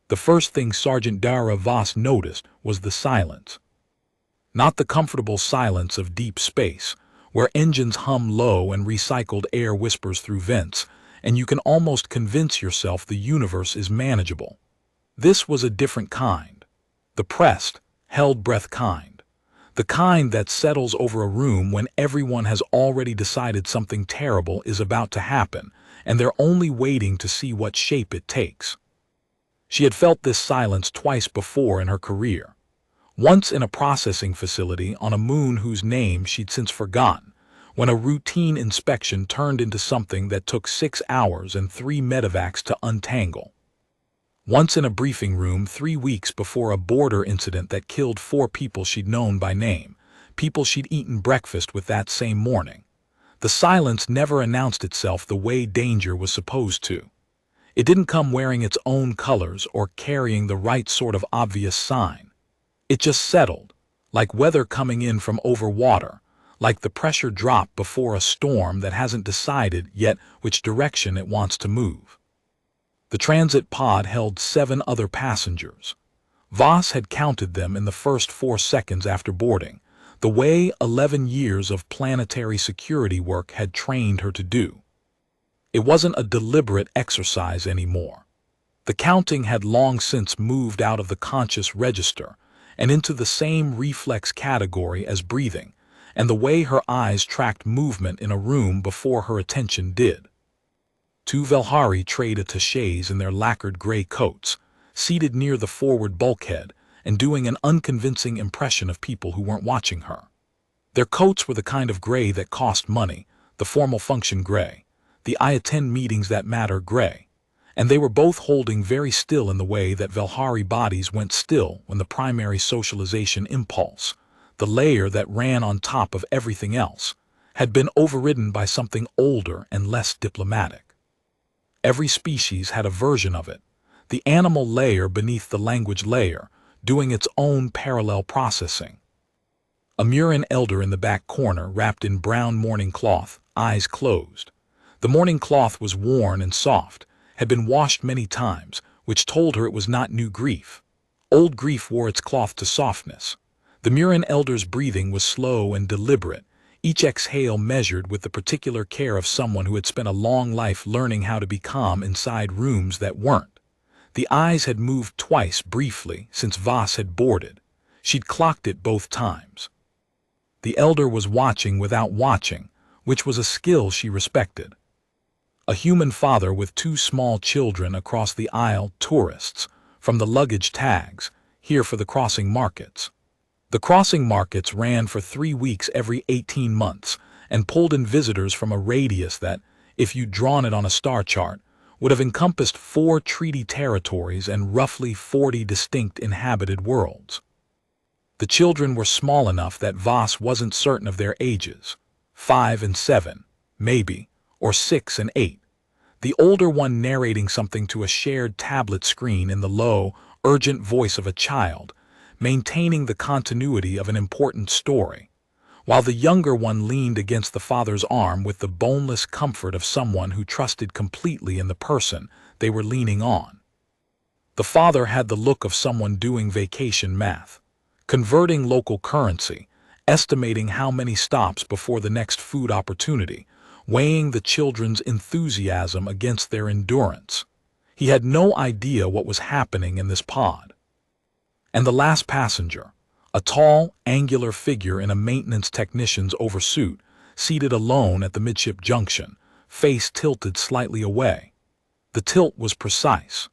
The first thing Sergeant Dara Voss noticed was the silence. Not the comfortable silence of deep space, where engines hum low and recycled air whispers through vents, and you can almost convince yourself the universe is manageable. This was a different kind. The pressed, held breath kind. The kind that settles over a room when everyone has already decided something terrible is about to happen, and they're only waiting to see what shape it takes. She had felt this silence twice before in her career. Once in a processing facility on a moon whose name she'd since forgotten, when a routine inspection turned into something that took 6 hours and 3 medevacs to untangle. Once in a briefing room 3 weeks before a border incident that killed 4 people she'd known by name, people she'd eaten breakfast with that same morning. The silence never announced itself the way danger was supposed to. It didn't come wearing its own colors or carrying the right sort of obvious sign. It just settled, like weather coming in from over water, like the pressure drop before a storm that hasn't decided yet which direction it wants to move. The transit pod held 7 other passengers. Voss had counted them in the first 4 seconds after boarding, the way 11 years of planetary security work had trained her to do. It wasn't a deliberate exercise anymore. The counting had long since moved out of the conscious register and into the same reflex category as breathing, and the way her eyes tracked movement in a room before her attention did. 2 Velhari trade attachés in their lacquered gray coats, seated near the forward bulkhead and doing an unconvincing impression of people who weren't watching her. Their coats were the kind of gray that cost money, the formal function gray, the I attend meetings that matter gray, and they were both holding very still in the way that Velhari bodies went still when the primary socialization impulse, the layer that ran on top of everything else, had been overridden by something older and less diplomatic. Every species had a version of it, the animal layer beneath the language layer, doing its own parallel processing. A Murin elder in the back corner, wrapped in brown mourning cloth, eyes closed. The mourning cloth was worn and soft, had been washed many times, which told her it was not new grief. Old grief wore its cloth to softness. The Murin elder's breathing was slow and deliberate, each exhale measured with the particular care of someone who had spent a long life learning how to be calm inside rooms that weren't. The eyes had moved twice briefly since Voss had boarded. She'd clocked it both times. The elder was watching without watching, which was a skill she respected. A human father with 2 small children across the aisle, tourists, from the luggage tags, here for the crossing markets. The crossing markets ran for 3 weeks every 18 months and pulled in visitors from a radius that, if you'd drawn it on a star chart, would have encompassed 4 treaty territories and roughly 40 distinct inhabited worlds. The children were small enough that Voss wasn't certain of their ages, 5 and 7, maybe, or 6 and 8. The older one narrating something to a shared tablet screen in the low, urgent voice of a child, maintaining the continuity of an important story, while the younger one leaned against the father's arm with the boneless comfort of someone who trusted completely in the person they were leaning on. The father had the look of someone doing vacation math, converting local currency, estimating how many stops before the next food opportunity, weighing the children's enthusiasm against their endurance. He had no idea what was happening in this pod. And the last passenger, a tall, angular figure in a maintenance technician's oversuit, seated alone at the midship junction, face tilted slightly away. The tilt was precise.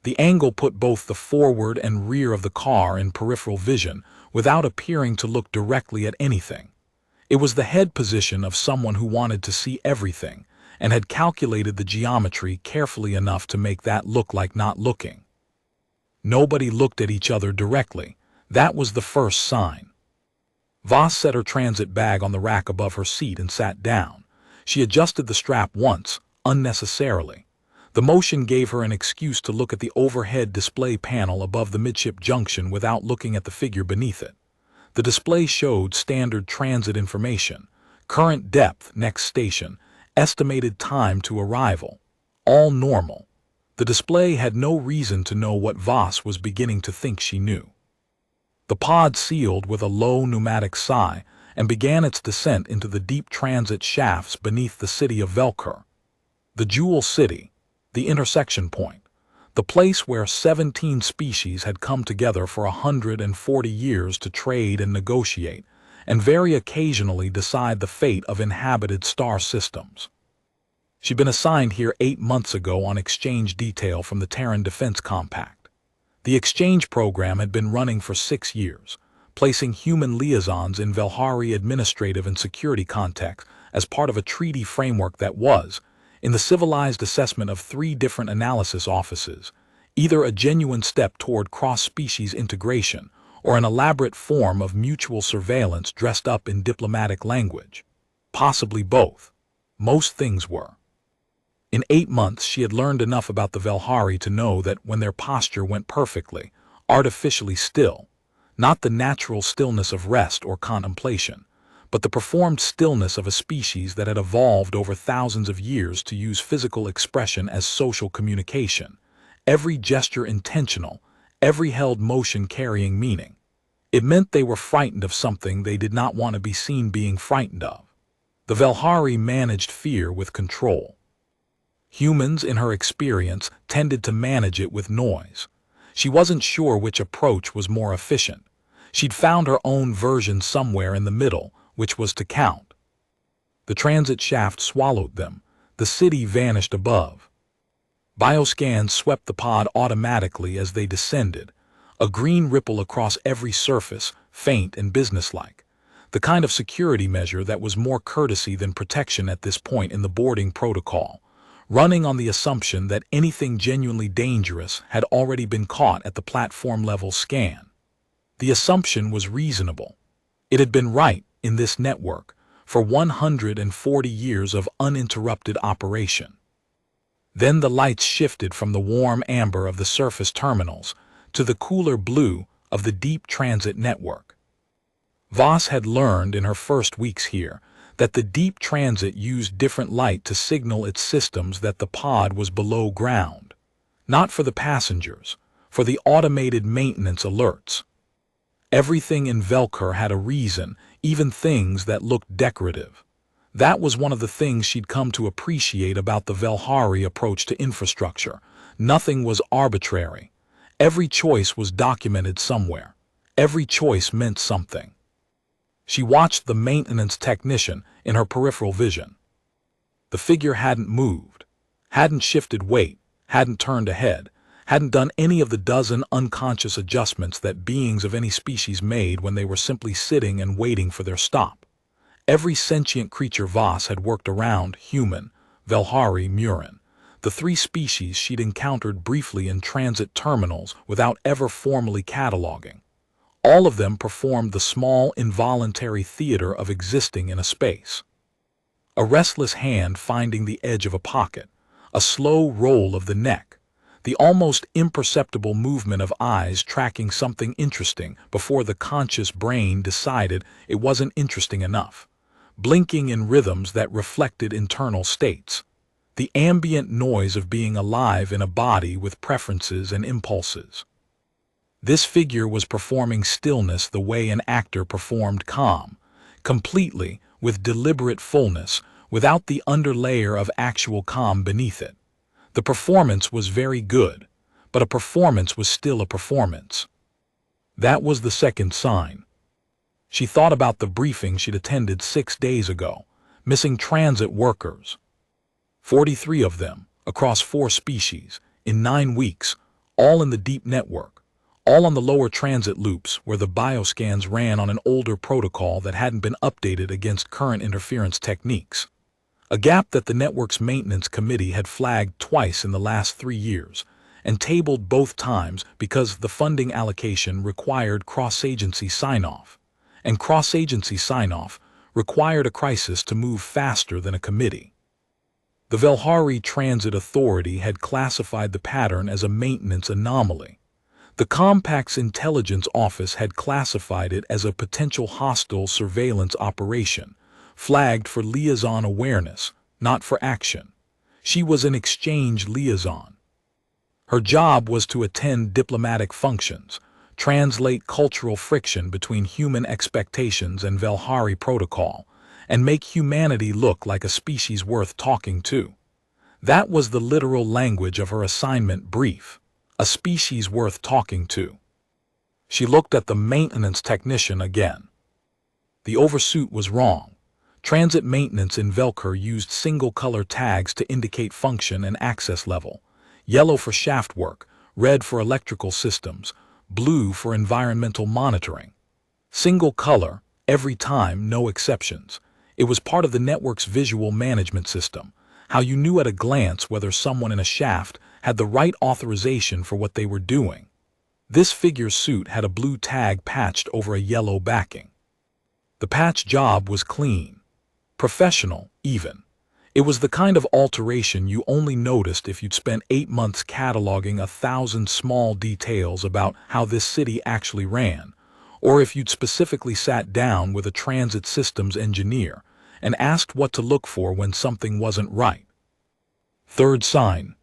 The angle put both the forward and rear of the car in peripheral vision without appearing to look directly at anything. It was the head position of someone who wanted to see everything and had calculated the geometry carefully enough to make that look like not looking. Nobody looked at each other directly. That was the first sign. Voss set her transit bag on the rack above her seat and sat down. She adjusted the strap once, unnecessarily. The motion gave her an excuse to look at the overhead display panel above the midship junction without looking at the figure beneath it. The display showed standard transit information, current depth next station, estimated time to arrival. All normal. The display had no reason to know what Voss was beginning to think she knew. The pod sealed with a low pneumatic sigh and began its descent into the deep transit shafts beneath the city of Velkur. The Jewel City, the intersection point, the place where 17 species had come together for 140 years to trade and negotiate, and very occasionally decide the fate of inhabited star systems. She'd been assigned here 8 months ago on exchange detail from the Terran Defense Compact. The exchange program had been running for 6 years, placing human liaisons in Velhari administrative and security contexts as part of a treaty framework that was, in the civilized assessment of 3 different analysis offices, either a genuine step toward cross-species integration or an elaborate form of mutual surveillance dressed up in diplomatic language. Possibly both. Most things were. In 8 months she had learned enough about the Velhari to know that when their posture went perfectly, artificially still, not the natural stillness of rest or contemplation, but the performed stillness of a species that had evolved over thousands of years to use physical expression as social communication, every gesture intentional, every held motion carrying meaning. It meant they were frightened of something they did not want to be seen being frightened of. The Velhari managed fear with control. Humans, in her experience, tended to manage it with noise. She wasn't sure which approach was more efficient. She'd found her own version somewhere in the middle, which was to count. The transit shaft swallowed them. The city vanished above. Bioscans swept the pod automatically as they descended, a green ripple across every surface, faint and businesslike, the kind of security measure that was more courtesy than protection at this point in the boarding protocol, running on the assumption that anything genuinely dangerous had already been caught at the platform-level scan. The assumption was reasonable. It had been right in this network for 140 years of uninterrupted operation. Then the lights shifted from the warm amber of the surface terminals to the cooler blue of the deep transit network. Voss had learned in her first weeks here that the deep transit used different light to signal its systems that the pod was below ground. Not for the passengers, for the automated maintenance alerts. Everything in Velkur had a reason, even things that looked decorative. That was one of the things she'd come to appreciate about the Velhari approach to infrastructure. Nothing was arbitrary. Every choice was documented somewhere. Every choice meant something. She watched the maintenance technician in her peripheral vision. The figure hadn't moved, hadn't shifted weight, hadn't turned ahead, hadn't done any of the dozen unconscious adjustments that beings of any species made when they were simply sitting and waiting for their stop. Every sentient creature Voss had worked around, human, Velhari, Murin, the 3 species she'd encountered briefly in transit terminals without ever formally cataloging. All of them performed the small, involuntary theater of existing in a space. A restless hand finding the edge of a pocket, a slow roll of the neck, the almost imperceptible movement of eyes tracking something interesting before the conscious brain decided it wasn't interesting enough, blinking in rhythms that reflected internal states, the ambient noise of being alive in a body with preferences and impulses. This figure was performing stillness the way an actor performed calm, completely, with deliberate fullness, without the underlayer of actual calm beneath it. The performance was very good, but a performance was still a performance. That was the second sign. She thought about the briefing she'd attended 6 days ago, missing transit workers. 43 of them, across 4 species, in 9 weeks, all in the deep network. All on the lower transit loops where the bioscans ran on an older protocol that hadn't been updated against current interference techniques. A gap that the network's maintenance committee had flagged twice in the last 3 years, and tabled both times because the funding allocation required cross-agency sign-off, and cross-agency sign-off required a crisis to move faster than a committee. The Velhari Transit Authority had classified the pattern as a maintenance anomaly. The Compact's intelligence office had classified it as a potential hostile surveillance operation, flagged for liaison awareness, not for action. She was an exchange liaison. Her job was to attend diplomatic functions, translate cultural friction between human expectations and Velhari protocol, and make humanity look like a species worth talking to. That was the literal language of her assignment brief, a species worth talking to. She looked at the maintenance technician again. The oversuit was wrong. Transit maintenance in Velker used single-color tags to indicate function and access level. Yellow for shaft work, red for electrical systems, blue for environmental monitoring. Single color, every time, no exceptions. It was part of the network's visual management system, how you knew at a glance whether someone in a shaft had the right authorization for what they were doing. This figure's suit had a blue tag patched over a yellow backing. The patch job was clean. Professional, even. It was the kind of alteration you only noticed if you'd spent 8 months cataloging 1,000 small details about how this city actually ran, or if you'd specifically sat down with a transit systems engineer and asked what to look for when something wasn't right. Third sign.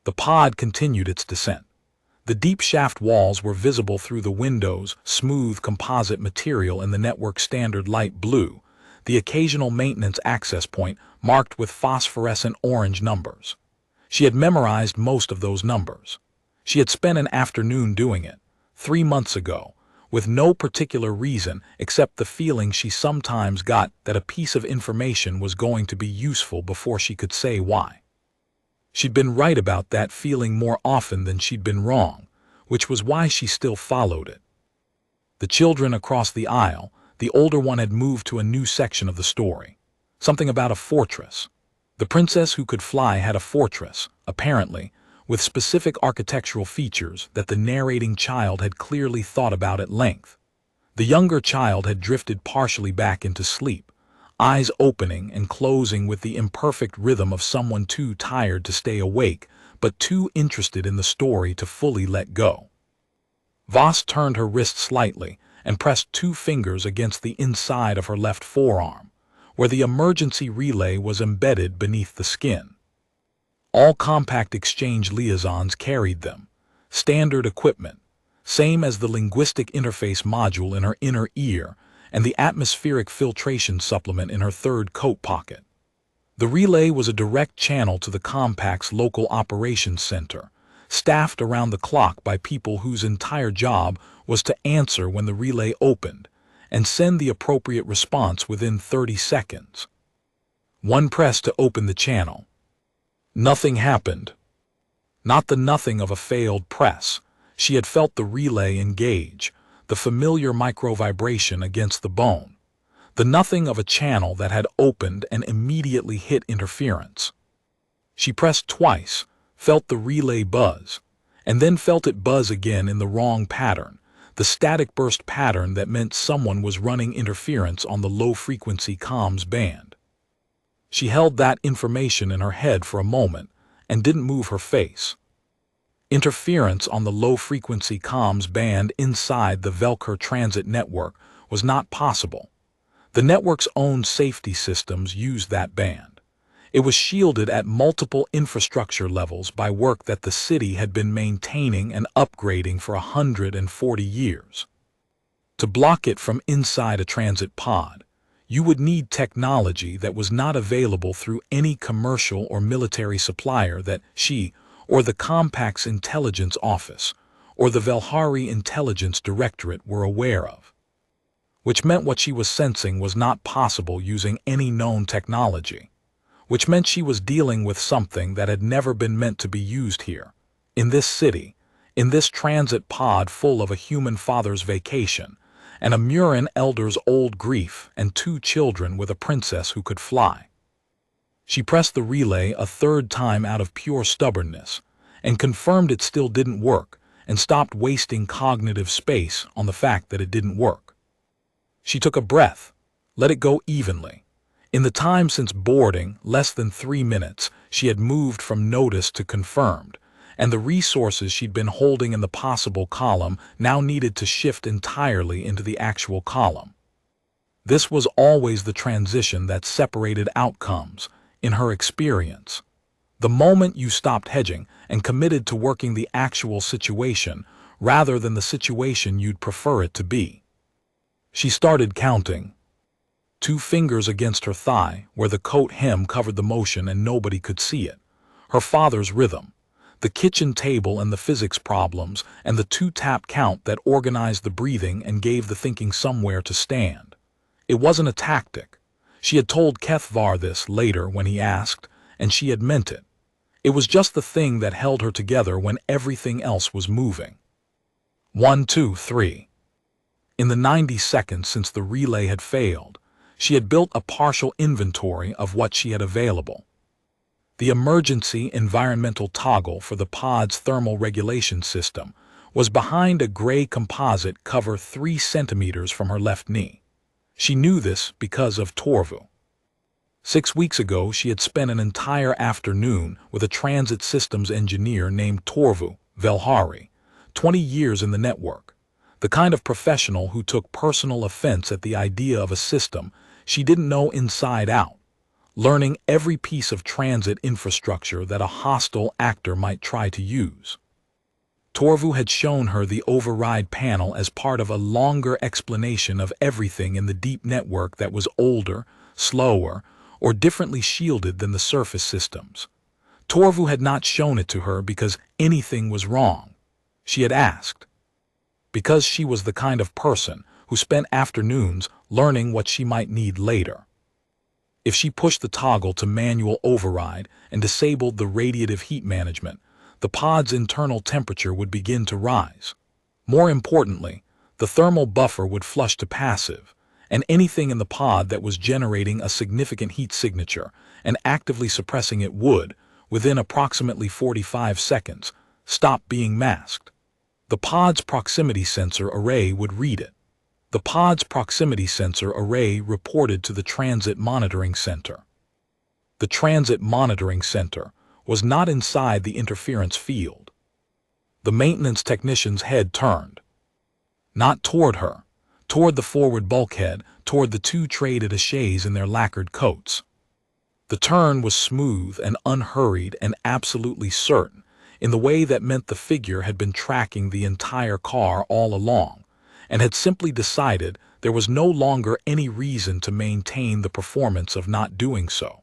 The pod continued its descent. The deep shaft walls were visible through the windows, smooth composite material in the network standard light blue, the occasional maintenance access point marked with phosphorescent orange numbers. She had memorized most of those numbers. She had spent an afternoon doing it, 3 months ago, with no particular reason except the feeling she sometimes got that a piece of information was going to be useful before she could say why. She'd been right about that feeling more often than she'd been wrong, which was why she still followed it. The children across the aisle, the older one had moved to a new section of the story. Something about a fortress. The princess who could fly had a fortress, apparently, with specific architectural features that the narrating child had clearly thought about at length. The younger child had drifted partially back into sleep, eyes opening and closing with the imperfect rhythm of someone too tired to stay awake, but too interested in the story to fully let go. Voss turned her wrist slightly and pressed 2 fingers against the inside of her left forearm, where the emergency relay was embedded beneath the skin. All compact exchange liaisons carried them, standard equipment, same as the linguistic interface module in her inner ear and the atmospheric filtration supplement in her third coat pocket. The relay was a direct channel to the compact's local operations center, staffed around the clock by people whose entire job was to answer when the relay opened and send the appropriate response within 30 seconds. One press to open the channel. Nothing happened. Not the nothing of a failed press. She had felt the relay engage, the familiar micro-vibration against the bone. The nothing of a channel that had opened and immediately hit interference. She pressed twice, felt the relay buzz, and then felt it buzz again in the wrong pattern, the static burst pattern that meant someone was running interference on the low-frequency comms band. She held that information in her head for a moment and didn't move her face. Interference on the low-frequency comms band inside the Velker transit network was not possible. The network's own safety systems used that band. It was shielded at multiple infrastructure levels by work that the city had been maintaining and upgrading for 140 years. To block it from inside a transit pod, you would need technology that was not available through any commercial or military supplier that she, or the Compact's intelligence office, or the Velhari Intelligence Directorate were aware of. Which meant what she was sensing was not possible using any known technology. Which meant she was dealing with something that had never been meant to be used here, in this city, in this transit pod full of a human father's vacation, and a Murin elder's old grief and 2 children with a princess who could fly. She pressed the relay a 3rd time out of pure stubbornness, and confirmed it still didn't work, and stopped wasting cognitive space on the fact that it didn't work. She took a breath, let it go evenly. In the time since boarding, less than 3 minutes, she had moved from notice to confirmed, and the resources she'd been holding in the possible column now needed to shift entirely into the actual column. This was always the transition that separated outcomes, in her experience. The moment you stopped hedging and committed to working the actual situation rather than the situation you'd prefer it to be. She started counting. 2 fingers against her thigh, where the coat hem covered the motion and nobody could see it. Her father's rhythm. The kitchen table and the physics problems, and the 2-tap count that organized the breathing and gave the thinking somewhere to stand. It wasn't a tactic. She had told Kethvar this later when he asked, and she had meant it. It was just the thing that held her together when everything else was moving. 1, 2, 3. In the 90 seconds since the relay had failed, she had built a partial inventory of what she had available. The emergency environmental toggle for the pod's thermal regulation system was behind a gray composite cover 3 centimeters from her left knee. She knew this because of Torvu. 6 weeks ago, she had spent an entire afternoon with a transit systems engineer named Torvu Velhari, 20 years in the network, the kind of professional who took personal offense at the idea of a system she didn't know inside out, learning every piece of transit infrastructure that a hostile actor might try to use. Torvu had shown her the override panel as part of a longer explanation of everything in the deep network that was older, slower, or differently shielded than the surface systems. Torvu had not shown it to her because anything was wrong. She had asked. Because she was the kind of person who spent afternoons learning what she might need later. If she pushed the toggle to manual override and disabled the radiative heat management, the pod's internal temperature would begin to rise. More importantly, the thermal buffer would flush to passive, and anything in the pod that was generating a significant heat signature and actively suppressing it would, within approximately 45 seconds, stop being masked. The pod's proximity sensor array would read it. The pod's proximity sensor array reported to the Transit Monitoring Center. The Transit Monitoring Center was not inside the interference field. The maintenance technician's head turned. Not toward her, toward the forward bulkhead, toward the 2 trade attachés in their lacquered coats. The turn was smooth and unhurried and absolutely certain, in the way that meant the figure had been tracking the entire car all along, and had simply decided there was no longer any reason to maintain the performance of not doing so.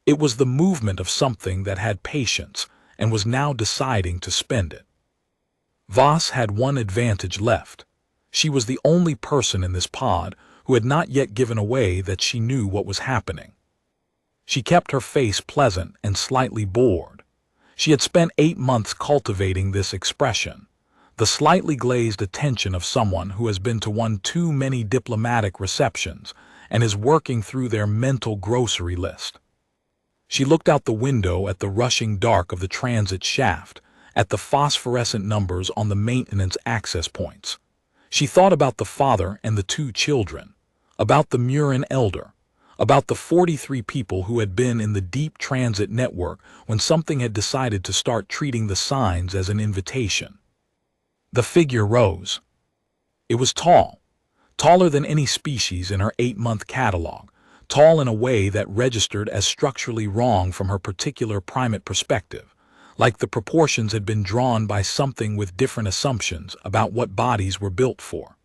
It was the movement of something that had patience and was now deciding to spend it. Voss had one advantage left. She was the only person in this pod who had not yet given away that she knew what was happening. She kept her face pleasant and slightly bored. She had spent 8 months cultivating this expression, the slightly glazed attention of someone who has been to one too many diplomatic receptions and is working through their mental grocery list. She looked out the window at the rushing dark of the transit shaft, at the phosphorescent numbers on the maintenance access points. She thought about the father and the 2 children, about the Murin elder, about the 43 people who had been in the deep transit network when something had decided to start treating the signs as an invitation. The figure rose. It was tall, taller than any species in her 8-month catalog, tall in a way that registered as structurally wrong from her particular primate perspective, like the proportions had been drawn by something with different assumptions about what bodies were built for.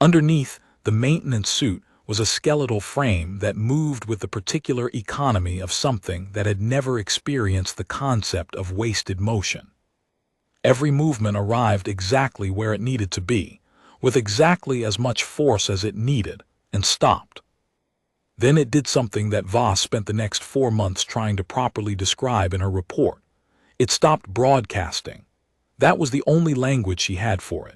Underneath the maintenance suit was a skeletal frame that moved with the particular economy of something that had never experienced the concept of wasted motion. Every movement arrived exactly where it needed to be, with exactly as much force as it needed, and stopped. Then it did something that Voss spent the next 4 months trying to properly describe in her report. It stopped broadcasting. That was the only language she had for it.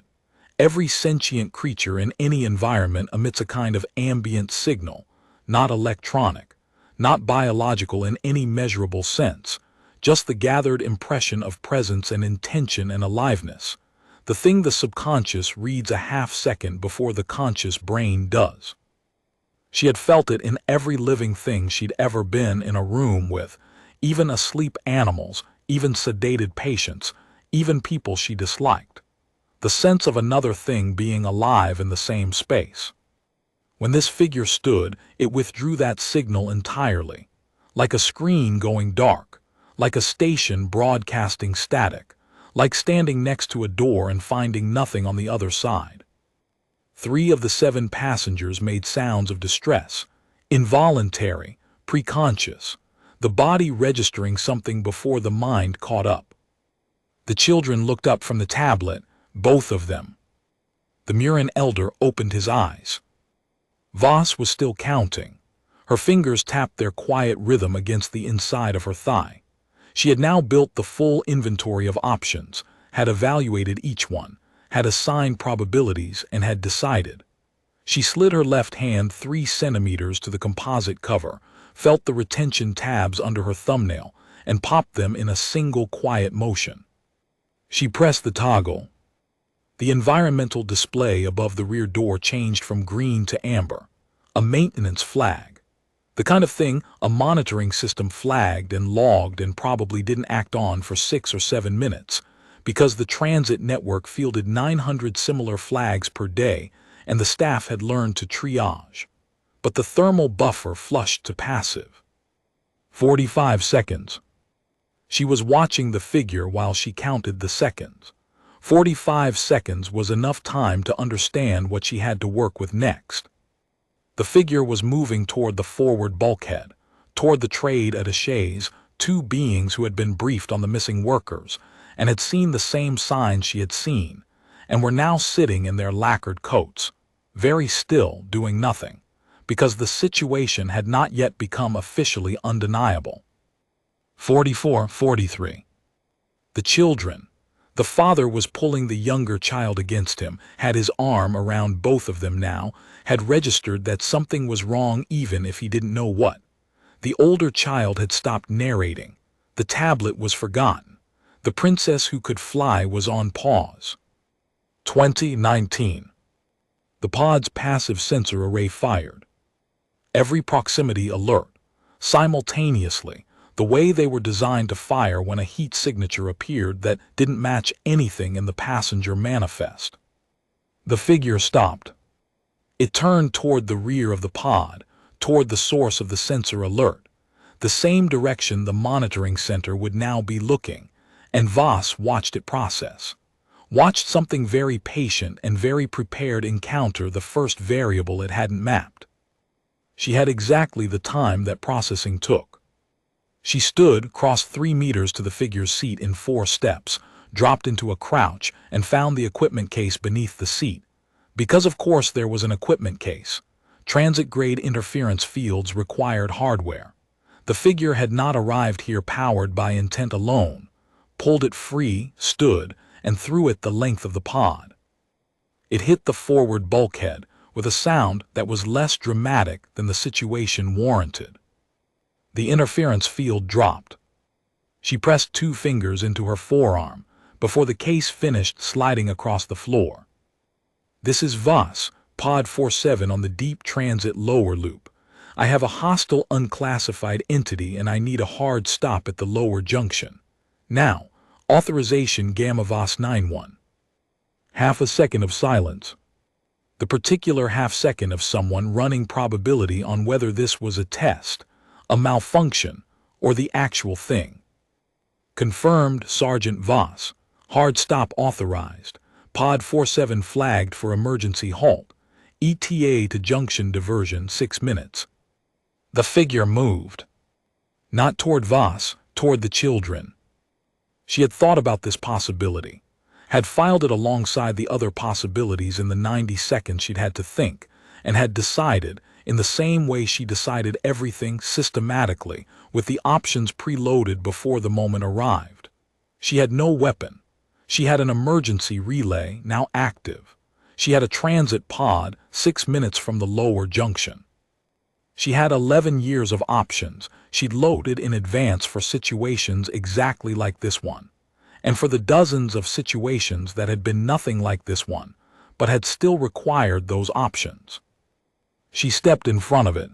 Every sentient creature in any environment emits a kind of ambient signal, not electronic, not biological in any measurable sense, just the gathered impression of presence and intention and aliveness, the thing the subconscious reads a half-second before the conscious brain does. She had felt it in every living thing she'd ever been in a room with, even asleep animals, even sedated patients, even people she disliked. The sense of another thing being alive in the same space. When this figure stood, it withdrew that signal entirely, like a screen going dark, like a station broadcasting static, like standing next to a door and finding nothing on the other side. 3 of the 7 passengers made sounds of distress, involuntary, preconscious, the body registering something before the mind caught up. The children looked up from the tablet, both of them. The Murin elder opened his eyes. Voss was still counting. Her fingers tapped their quiet rhythm against the inside of her thigh. She had now built the full inventory of options, had evaluated each one, had assigned probabilities, and had decided. She slid her left hand 3 centimeters to the composite cover, felt the retention tabs under her thumbnail, and popped them in a single quiet motion. She pressed the toggle. The environmental display above the rear door changed from green to amber, a maintenance flag. The kind of thing a monitoring system flagged and logged and probably didn't act on for 6 or 7 minutes, because the transit network fielded 900 similar flags per day and the staff had learned to triage. But the thermal buffer flushed to passive. 45 seconds. She was watching the figure while she counted the seconds. 45 seconds was enough time to understand what she had to work with next. The figure was moving toward the forward bulkhead, toward the trade attachés, 2 beings who had been briefed on the missing workers and had seen the same signs she had seen, and were now sitting in their lacquered coats, very still, doing nothing, because the situation had not yet become officially undeniable. 44-43. The children. The father was pulling the younger child against him, had his arm around both of them now, had registered that something was wrong even if he didn't know what. The older child had stopped narrating. The tablet was forgotten. The princess who could fly was on pause. 2019. The pod's passive sensor array fired. Every proximity alert, simultaneously, the way they were designed to fire when a heat signature appeared that didn't match anything in the passenger manifest. The figure stopped. It turned toward the rear of the pod, toward the source of the sensor alert, the same direction the monitoring center would now be looking, and Voss watched it process. Watched something very patient and very prepared encounter the first variable it hadn't mapped. She had exactly the time that processing took. She stood, crossed 3 meters to the figure's seat in 4 steps, dropped into a crouch, and found the equipment case beneath the seat. Because of course there was an equipment case. Transit-grade interference fields required hardware. The figure had not arrived here powered by intent alone. Pulled it free, stood, and threw it the length of the pod. It hit the forward bulkhead with a sound that was less dramatic than the situation warranted. The interference field dropped. She pressed 2 fingers into her forearm before the case finished sliding across the floor. This is Voss, Pod 47 on the deep transit lower loop. I have a hostile unclassified entity and I need a hard stop at the lower junction. Now, authorization Gamma Voss 91. Half a second of silence. The particular half second of someone running probability on whether this was a test, a malfunction, or the actual thing. Confirmed, Sergeant Voss. Hard stop authorized. Pod 47 flagged for emergency halt. ETA to junction diversion 6 minutes. The figure moved. Not toward Voss, toward the children. She had thought about this possibility, had filed it alongside the other possibilities in the 90 seconds she'd had to think, and had decided, in the same way she decided everything systematically, with the options preloaded before the moment arrived. She had no weapon. She had an emergency relay, now active. She had a transit pod 6 minutes from the lower junction. She had 11 years of options she'd loaded in advance for situations exactly like this one, and for the dozens of situations that had been nothing like this one, but had still required those options. She stepped in front of it.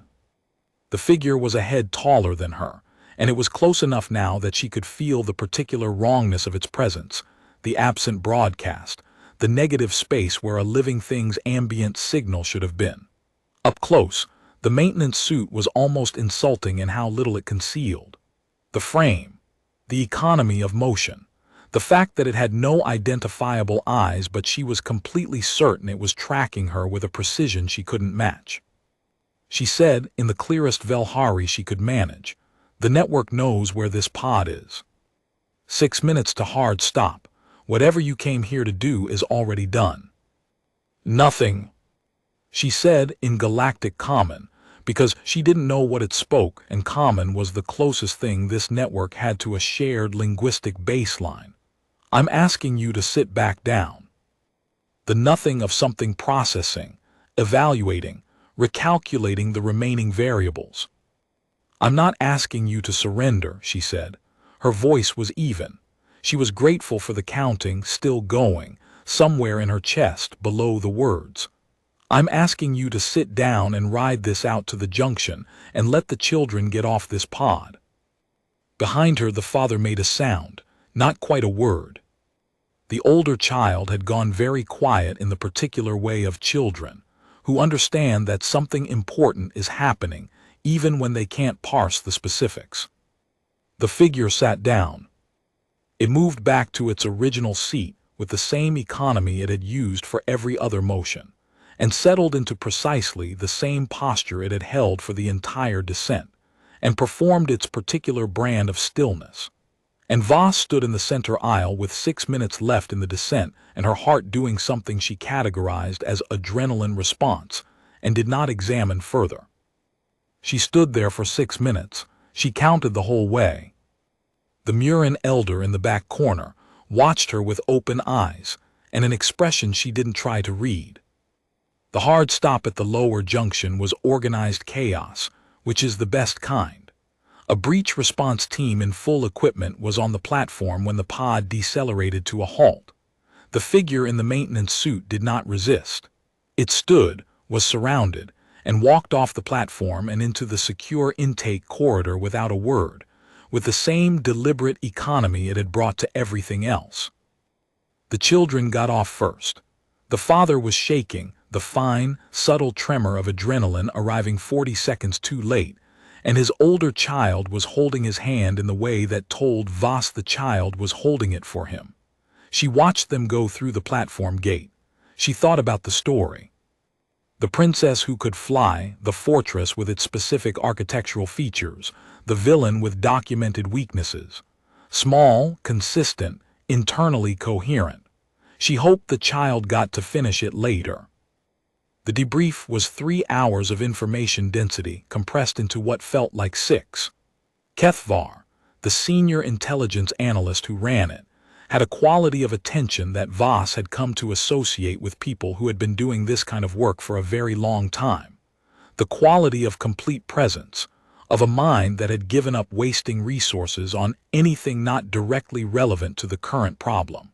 The figure was a head taller than her, and it was close enough now that she could feel the particular wrongness of its presence, the absent broadcast, the negative space where a living thing's ambient signal should have been. Up close, the maintenance suit was almost insulting in how little it concealed. The frame. The economy of motion. The fact that it had no identifiable eyes, but she was completely certain it was tracking her with a precision she couldn't match. She said, in the clearest Velhari she could manage, "The network knows where this pod is. 6 minutes to hard stop. Whatever you came here to do is already done." "Nothing," she said in Galactic Common, because she didn't know what it spoke, and Common was the closest thing this network had to a shared linguistic baseline. "I'm asking you to sit back down." The nothing of something processing, evaluating, recalculating the remaining variables. "I'm not asking you to surrender," she said. Her voice was even. She was grateful for the counting still going, somewhere in her chest below the words. "I'm asking you to sit down and ride this out to the junction and let the children get off this pod." Behind her the father made a sound, not quite a word. The older child had gone very quiet in the particular way of children, who understand that something important is happening even when they can't parse the specifics. The figure sat down. It moved back to its original seat with the same economy it had used for every other motion, and settled into precisely the same posture it had held for the entire descent, and performed its particular brand of stillness. And Voss stood in the center aisle with 6 minutes left in the descent and her heart doing something she categorized as adrenaline response, and did not examine further. She stood there for 6 minutes. She counted the whole way. The Murin elder in the back corner watched her with open eyes and an expression she didn't try to read. The hard stop at the lower junction was organized chaos, which is the best kind. A breach response team in full equipment was on the platform when the pod decelerated to a halt. The figure in the maintenance suit did not resist. It stood, was surrounded, and walked off the platform and into the secure intake corridor without a word, with the same deliberate economy it had brought to everything else. The children got off first. The father was shaking, the fine, subtle tremor of adrenaline arriving 40 seconds too late, and his older child was holding his hand in the way that told Voss the child was holding it for him. She watched them go through the platform gate. She thought about the story. The princess who could fly, the fortress with its specific architectural features, the villain with documented weaknesses. Small, consistent, internally coherent. She hoped the child got to finish it later. The debrief was 3 hours of information density compressed into what felt like 6. Kethvar, the senior intelligence analyst who ran it, had a quality of attention that Voss had come to associate with people who had been doing this kind of work for a very long time. The quality of complete presence, of a mind that had given up wasting resources on anything not directly relevant to the current problem.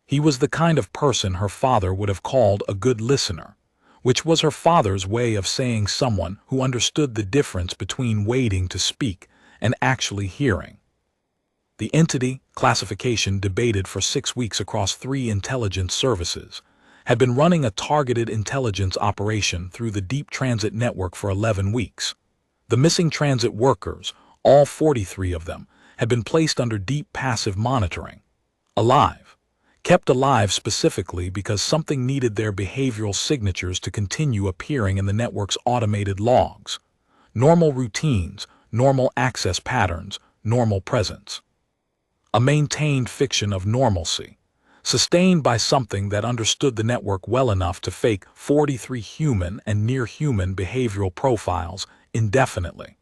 He was the kind of person her father would have called a good listener, which was her father's way of saying someone who understood the difference between waiting to speak and actually hearing. The entity, classification debated for 6 weeks across 3 intelligence services, had been running a targeted intelligence operation through the Deep Transit Network for 11 weeks. The missing transit workers, all 43 of them, had been placed under deep passive monitoring. Alive. Kept alive specifically because something needed their behavioral signatures to continue appearing in the network's automated logs. Normal routines, normal access patterns, normal presence. A maintained fiction of normalcy, sustained by something that understood the network well enough to fake 43 human and near-human behavioral profiles indefinitely.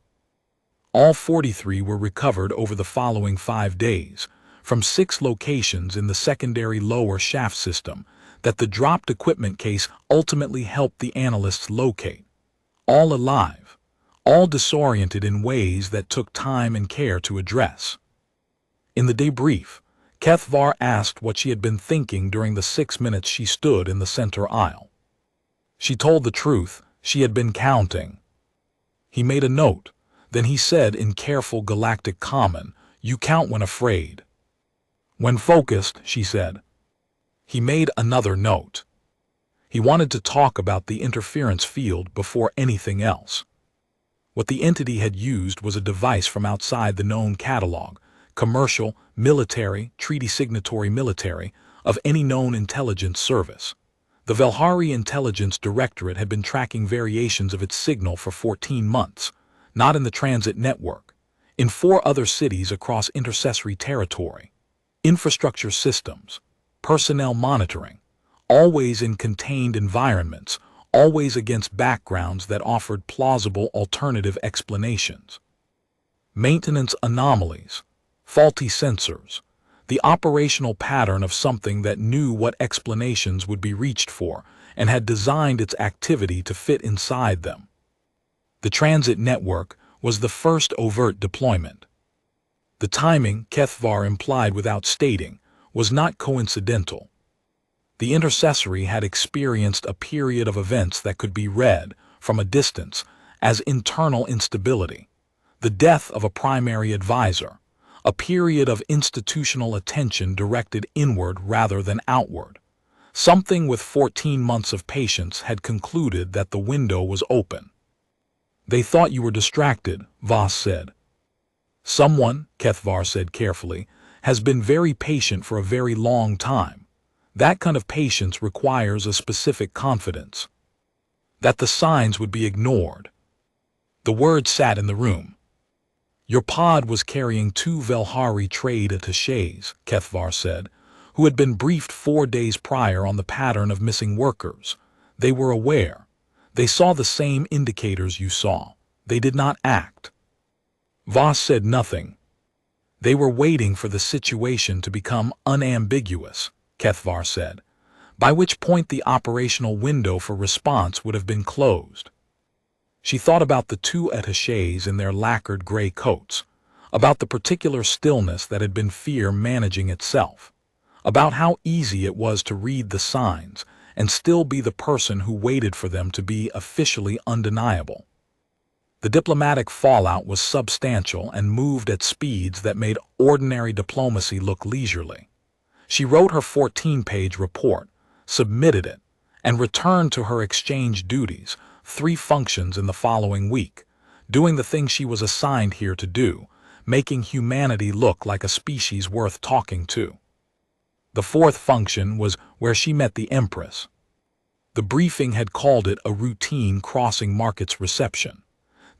All 43 were recovered over the following 5 days, from 6 locations in the secondary lower shaft system that the dropped equipment case ultimately helped the analysts locate. All alive, all disoriented in ways that took time and care to address. In the debrief, Kethvar asked what she had been thinking during the 6 minutes she stood in the center aisle. She told the truth, she had been counting. He made a note, then he said in careful Galactic Common, "You count when afraid." "When focused," she said. He made another note. He wanted to talk about the interference field before anything else. What the entity had used was a device from outside the known catalog, commercial, military, treaty signatory military, of any known intelligence service. The Velhari Intelligence Directorate had been tracking variations of its signal for 14 months, not in the transit network, in 4 other cities across intercessory territory. Infrastructure systems, personnel monitoring, always in contained environments, always against backgrounds that offered plausible alternative explanations. Maintenance anomalies, faulty sensors, the operational pattern of something that knew what explanations would be reached for and had designed its activity to fit inside them. The transit network was the first overt deployment. The timing, Kethvar implied without stating, was not coincidental. The intercessory had experienced a period of events that could be read, from a distance, as internal instability, the death of a primary advisor, a period of institutional attention directed inward rather than outward. Something with 14 months of patience had concluded that the window was open. "They thought you were distracted," Voss said. "Someone," Kethvar said carefully, "has been very patient for a very long time. That kind of patience requires a specific confidence. That the signs would be ignored." The word sat in the room. "Your pod was carrying 2 Velhari trade attachés," Kethvar said, "who had been briefed 4 days prior on the pattern of missing workers. They were aware. They saw the same indicators you saw. They did not act." Voss said nothing. "They were waiting for the situation to become unambiguous," Kethvar said, "by which point the operational window for response would have been closed." She thought about the 2 attachés in their lacquered gray coats, about the particular stillness that had been fear managing itself, about how easy it was to read the signs and still be the person who waited for them to be officially undeniable. The diplomatic fallout was substantial and moved at speeds that made ordinary diplomacy look leisurely. She wrote her 14-page report, submitted it, and returned to her exchange duties, 3 functions in the following week, doing the thing she was assigned here to do, making humanity look like a species worth talking to. The 4th function was where she met the Empress. The briefing had called it a routine crossing markets reception.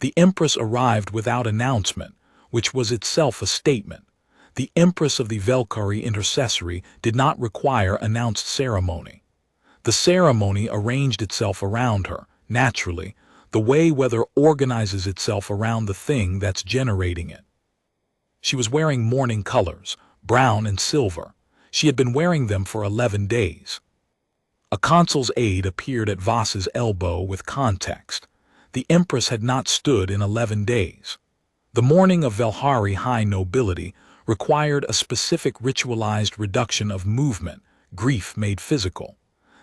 The Empress arrived without announcement, which was itself a statement. The Empress of the Velhari Intercessory did not require announced ceremony. The ceremony arranged itself around her, naturally, the way weather organizes itself around the thing that's generating it. She was wearing mourning colors, brown and silver. She had been wearing them for 11 days. A consul's aide appeared at Voss's elbow with context. The Empress had not stood in 11 days. The mourning of Velhari high nobility required a specific ritualized reduction of movement, grief made physical.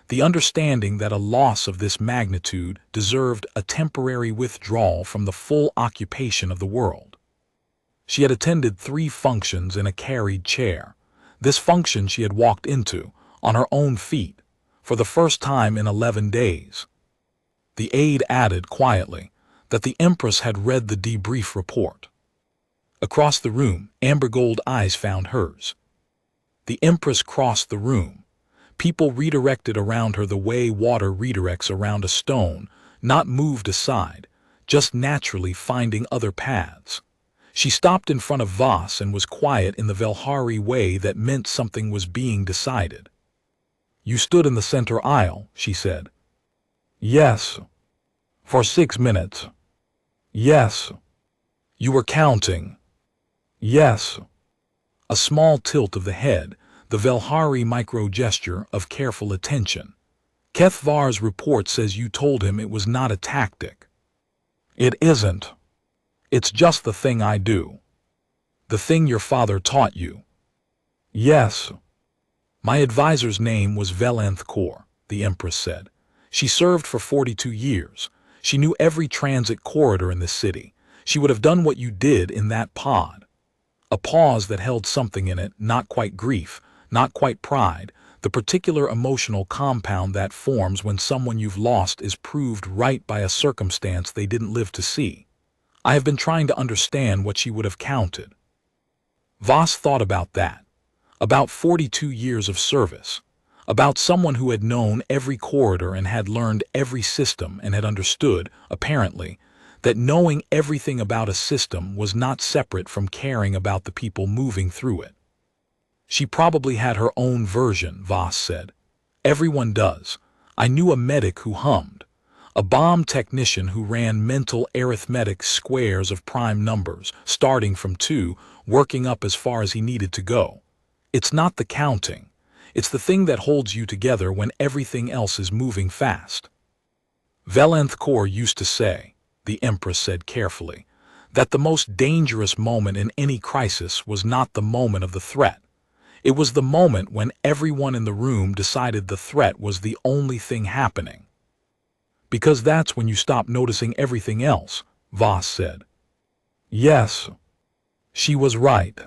The understanding that a loss of this magnitude deserved a temporary withdrawal from the full occupation of the world. She had attended 3 functions in a carried chair. This function she had walked into, on her own feet, for the first time in 11 days. The aide added quietly that the Empress had read the debrief report. Across the room, amber-gold eyes found hers. The Empress crossed the room. People redirected around her the way water redirects around a stone, not moved aside, just naturally finding other paths. She stopped in front of Voss and was quiet in the Velhari way that meant something was being decided. "You stood in the center aisle," she said. "Yes." "For 6 minutes." "Yes." "You were counting." "Yes." A small tilt of the head, the Velhari micro-gesture of careful attention. "Kethvar's report says you told him it was not a tactic." "It isn't. It's just the thing I do. The thing your father taught you." "Yes." "My advisor's name was Velanth Kaur," the Empress said. "She served for 42 years. She knew every transit corridor in the city. She would have done what you did in that pod." A pause that held something in it, not quite grief, not quite pride, the particular emotional compound that forms when someone you've lost is proved right by a circumstance they didn't live to see. "I have been trying to understand what she would have counted." Voss thought about that. About 42 years of service. About someone who had known every corridor and had learned every system and had understood, apparently, that knowing everything about a system was not separate from caring about the people moving through it. She probably had her own version, Voss said. Everyone does. I knew a medic who hummed. A bomb technician who ran mental arithmetic squares of prime numbers, starting from 2, working up as far as he needed to go. It's not the counting. It's the thing that holds you together when everything else is moving fast. Valancourt used to say, the Empress said carefully, that the most dangerous moment in any crisis was not the moment of the threat. It was the moment when everyone in the room decided the threat was the only thing happening. Because that's when you stop noticing everything else, Voss said. Yes, she was right.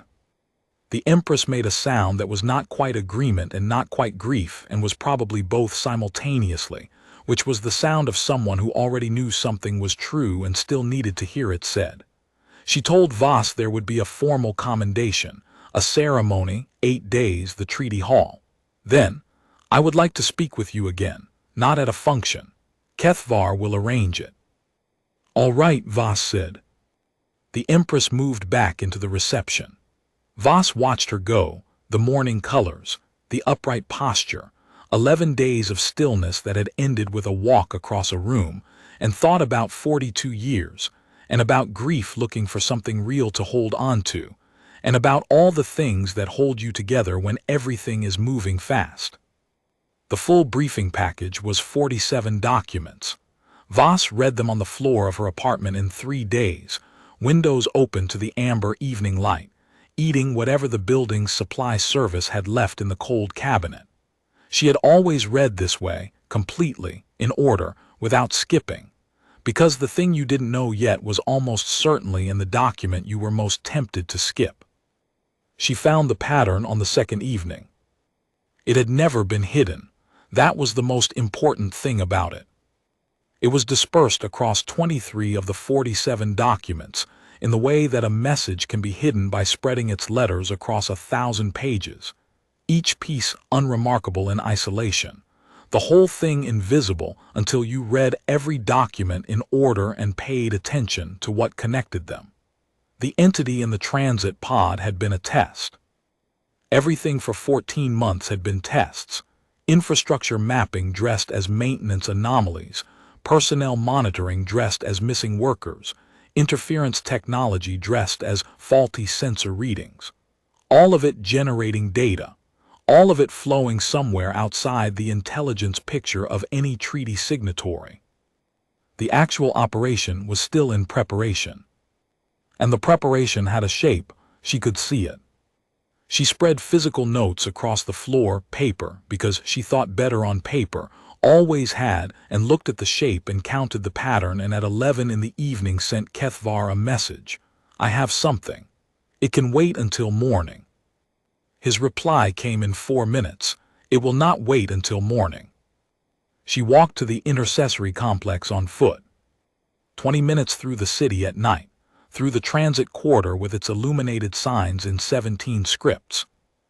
The Empress made a sound that was not quite agreement and not quite grief and was probably both simultaneously, which was the sound of someone who already knew something was true and still needed to hear it said. She told Voss there would be a formal commendation, a ceremony, 8 days, the Treaty Hall. Then, I would like to speak with you again, not at a function. Kethvar will arrange it. All right, Voss said. The Empress moved back into the reception. Voss watched her go, the morning colors, the upright posture, 11 days of stillness that had ended with a walk across a room, and thought about 42 years, and about grief looking for something real to hold on to, and about all the things that hold you together when everything is moving fast. The full briefing package was 47 documents. Voss read them on the floor of her apartment in 3 days, windows open to the amber evening light, eating whatever the building's supply service had left in the cold cabinet. She had always read this way, completely, in order, without skipping, because the thing you didn't know yet was almost certainly in the document you were most tempted to skip. She found the pattern on the second evening. It had never been hidden. That was the most important thing about it. It was dispersed across 23 of the 47 documents, in the way that a message can be hidden by spreading its letters across 1,000 pages, each piece unremarkable in isolation, the whole thing invisible until you read every document in order and paid attention to what connected them. The entity in the transit pod had been a test. Everything for 14 months had been tests, infrastructure mapping dressed as maintenance anomalies, personnel monitoring dressed as missing workers, interference technology dressed as faulty sensor readings. All of it generating data, all of it flowing somewhere outside the intelligence picture of any treaty signatory. The actual operation was still in preparation. And the preparation had a shape, she could see it. She spread physical notes across the floor, paper, because she thought better on paper, always had, and looked at the shape and counted the pattern, and at 11 in the evening sent Kethvar a message. I have something. It can wait until morning. His reply came in 4 minutes. It will not wait until morning. She walked to the intercessory complex on foot. 20 minutes through the city at night, through the transit quarter with its illuminated signs in 17 scripts.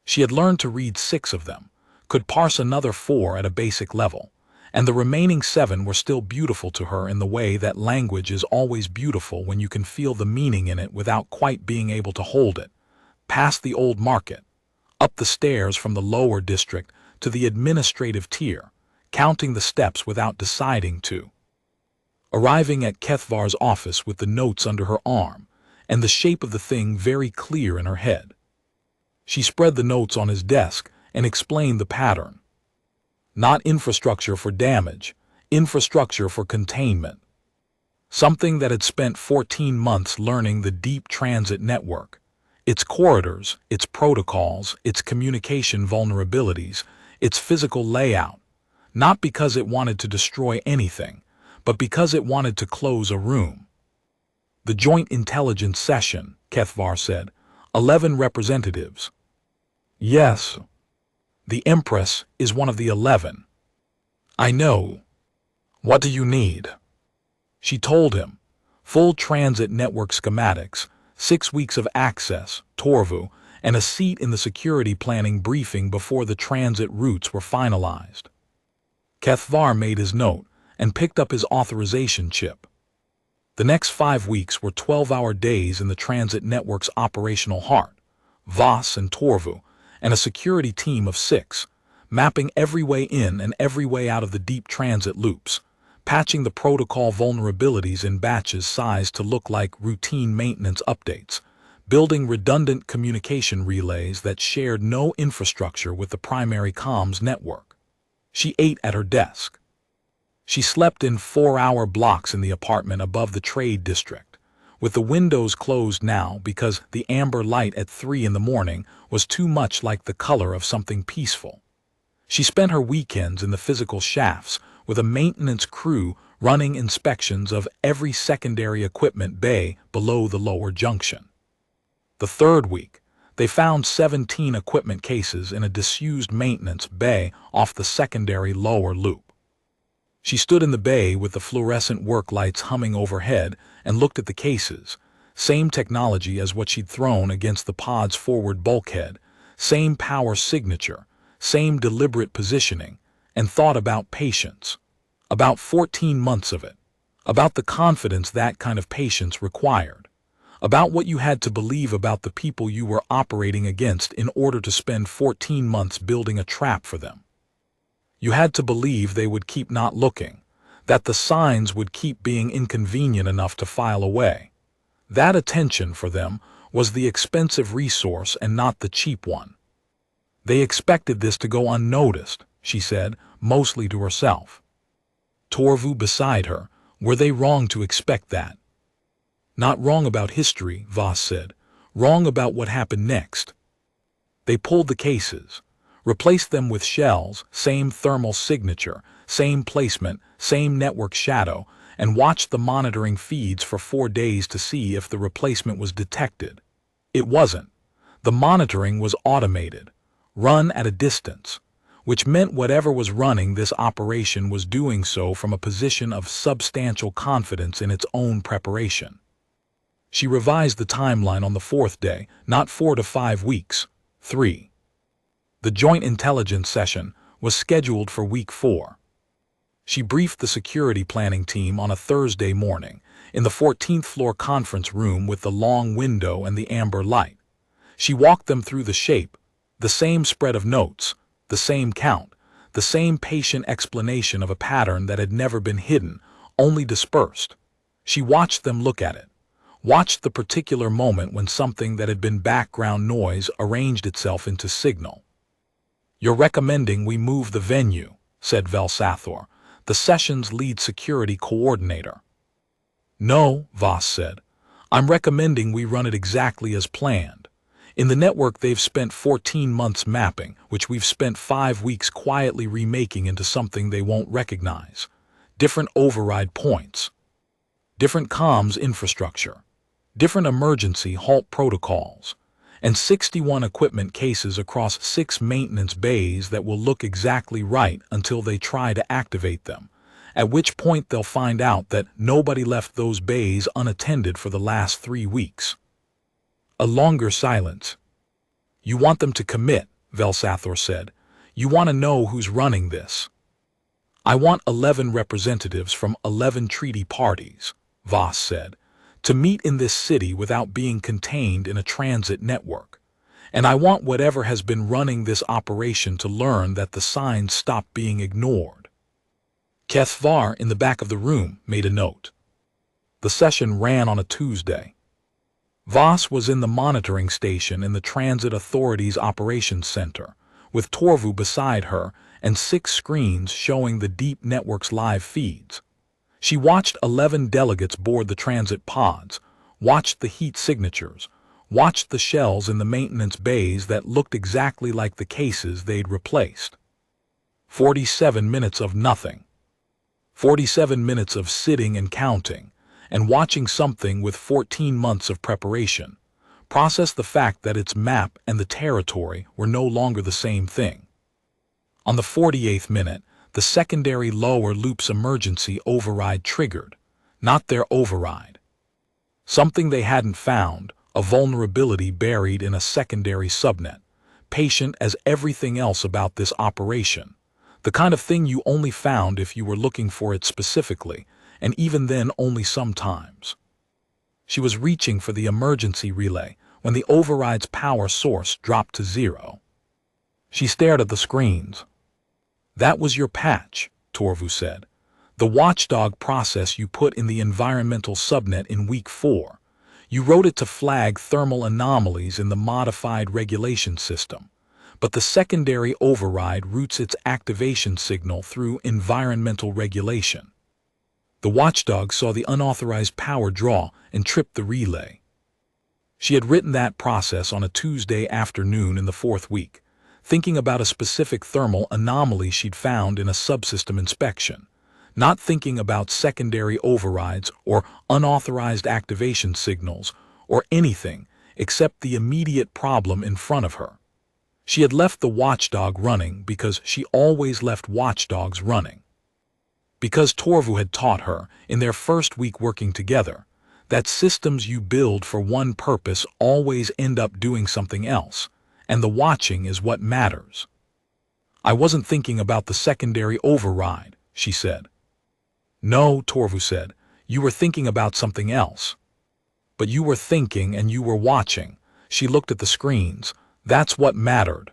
She had learned to read 6 of them, could parse another 4 at a basic level, and the remaining 7 were still beautiful to her in the way that language is always beautiful when you can feel the meaning in it without quite being able to hold it. Past the old market, up the stairs from the lower district to the administrative tier, counting the steps without deciding to. Arriving at Kethvar's office with the notes under her arm, and the shape of the thing very clear in her head. She spread the notes on his desk and explained the pattern. Not infrastructure for damage, infrastructure for containment. Something that had spent 14 months learning the deep transit network, its corridors, its protocols, its communication vulnerabilities, its physical layout, not because it wanted to destroy anything, but because it wanted to close a room. The joint intelligence session, Kethvar said, 11 representatives. Yes. The Empress is one of the 11. I know. What do you need? She told him. Full transit network schematics, 6 weeks of access, Torvu, and a seat in the security planning briefing before the transit routes were finalized. Kethvar made his note and picked up his authorization chip. The next 5 weeks were 12-hour days in the transit network's operational heart, Voss and Torvu, and a security team of 6, mapping every way in and every way out of the deep transit loops, patching the protocol vulnerabilities in batches sized to look like routine maintenance updates, building redundant communication relays that shared no infrastructure with the primary comms network. She ate at her desk. She slept in 4-hour blocks in the apartment above the trade district, with the windows closed now because the amber light at 3 in the morning was too much like the color of something peaceful. She spent her weekends in the physical shafts with a maintenance crew running inspections of every secondary equipment bay below the lower junction. The third week, they found 17 equipment cases in a disused maintenance bay off the secondary lower loop. She stood in the bay with the fluorescent work lights humming overhead and looked at the cases, same technology as what she'd thrown against the pod's forward bulkhead, same power signature, same deliberate positioning, and thought about patience, about 14 months of it, about the confidence that kind of patience required, about what you had to believe about the people you were operating against in order to spend 14 months building a trap for them. You had to believe they would keep not looking, that the signs would keep being inconvenient enough to file away. That attention for them was the expensive resource and not the cheap one. They expected this to go unnoticed, she said, mostly to herself. Torvu beside her, were they wrong to expect that? Not wrong about history, Voss said, wrong about what happened next. They pulled the cases, replaced them with shells, same thermal signature, same placement, same network shadow, and watched the monitoring feeds for 4 days to see if the replacement was detected. It wasn't. The monitoring was automated, run at a distance, which meant whatever was running this operation was doing so from a position of substantial confidence in its own preparation. She revised the timeline on the 4th day, not 4 to 5 weeks, 3. The joint intelligence session was scheduled for week 4. She briefed the security planning team on a Thursday morning in the 14th floor conference room with the long window and the amber light. She walked them through the shape, the same spread of notes, the same count, the same patient explanation of a pattern that had never been hidden, only dispersed. She watched them look at it, watched the particular moment when something that had been background noise arranged itself into signal. "You're recommending we move the venue," said Velsathor, the session's lead security coordinator. "No," Voss said. "I'm recommending we run it exactly as planned. In the network they've spent 14 months mapping, which we've spent 5 weeks quietly remaking into something they won't recognize. Different override points, different comms infrastructure, different emergency halt protocols, and 61 equipment cases across 6 maintenance bays that will look exactly right until they try to activate them, at which point they'll find out that nobody left those bays unattended for the last 3 weeks. A longer silence. "You want them to commit," Velsathor said. "You want to know who's running this." "I want 11 representatives from 11 treaty parties," Voss said, "to meet in this city without being contained in a transit network. And I want whatever has been running this operation to learn that the signs stop being ignored." Kethvar, in the back of the room, made a note. The session ran on a Tuesday. Voss was in the monitoring station in the Transit Authority's Operations Center, with Torvu beside her and 6 screens showing the deep network's live feeds. She watched 11 delegates board the transit pods, watched the heat signatures, watched the shells in the maintenance bays that looked exactly like the cases they'd replaced. 47 minutes of nothing. 47 minutes of sitting and counting, and watching something with 14 months of preparation process the fact that its map and the territory were no longer the same thing. On the 48th minute, the secondary lower loop's emergency override triggered, not their override. Something they hadn't found, a vulnerability buried in a secondary subnet, patient as everything else about this operation, the kind of thing you only found if you were looking for it specifically, and even then only sometimes. She was reaching for the emergency relay when the override's power source dropped to 0. She stared at the screens. "That was your patch," Torvu said. "The watchdog process you put in the environmental subnet in week 4. You wrote it to flag thermal anomalies in the modified regulation system, but the secondary override routes its activation signal through environmental regulation. The watchdog saw the unauthorized power draw and tripped the relay." She had written that process on a Tuesday afternoon in the 4th week, thinking about a specific thermal anomaly she'd found in a subsystem inspection, not thinking about secondary overrides or unauthorized activation signals or anything except the immediate problem in front of her. She had left the watchdog running because she always left watchdogs running. Because Torvu had taught her, in their first week working together, that systems you build for one purpose always end up doing something else, and the watching is what matters. "I wasn't thinking about the secondary override," she said. "No," Torvu said, "you were thinking about something else. But you were thinking and you were watching." She looked at the screens. "That's what mattered."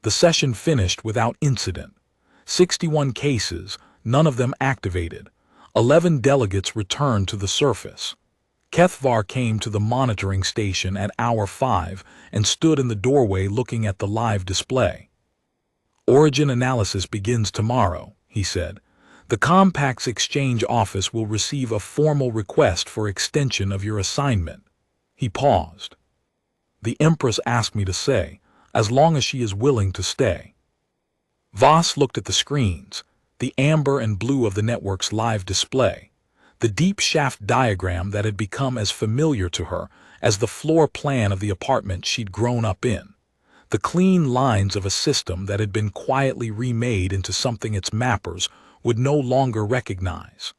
The session finished without incident. 61 cases, none of them activated. 11 delegates returned to the surface. Kethvar came to the monitoring station at hour 5 and stood in the doorway looking at the live display. "Origin analysis begins tomorrow," he said. "The Compact's exchange office will receive a formal request for extension of your assignment." He paused. "The Empress asked me to say, as long as she is willing to stay." Voss looked at the screens, the amber and blue of the network's live display, the deep shaft diagram that had become as familiar to her as the floor plan of the apartment she'd grown up in, the clean lines of a system that had been quietly remade into something its mappers would no longer recognize.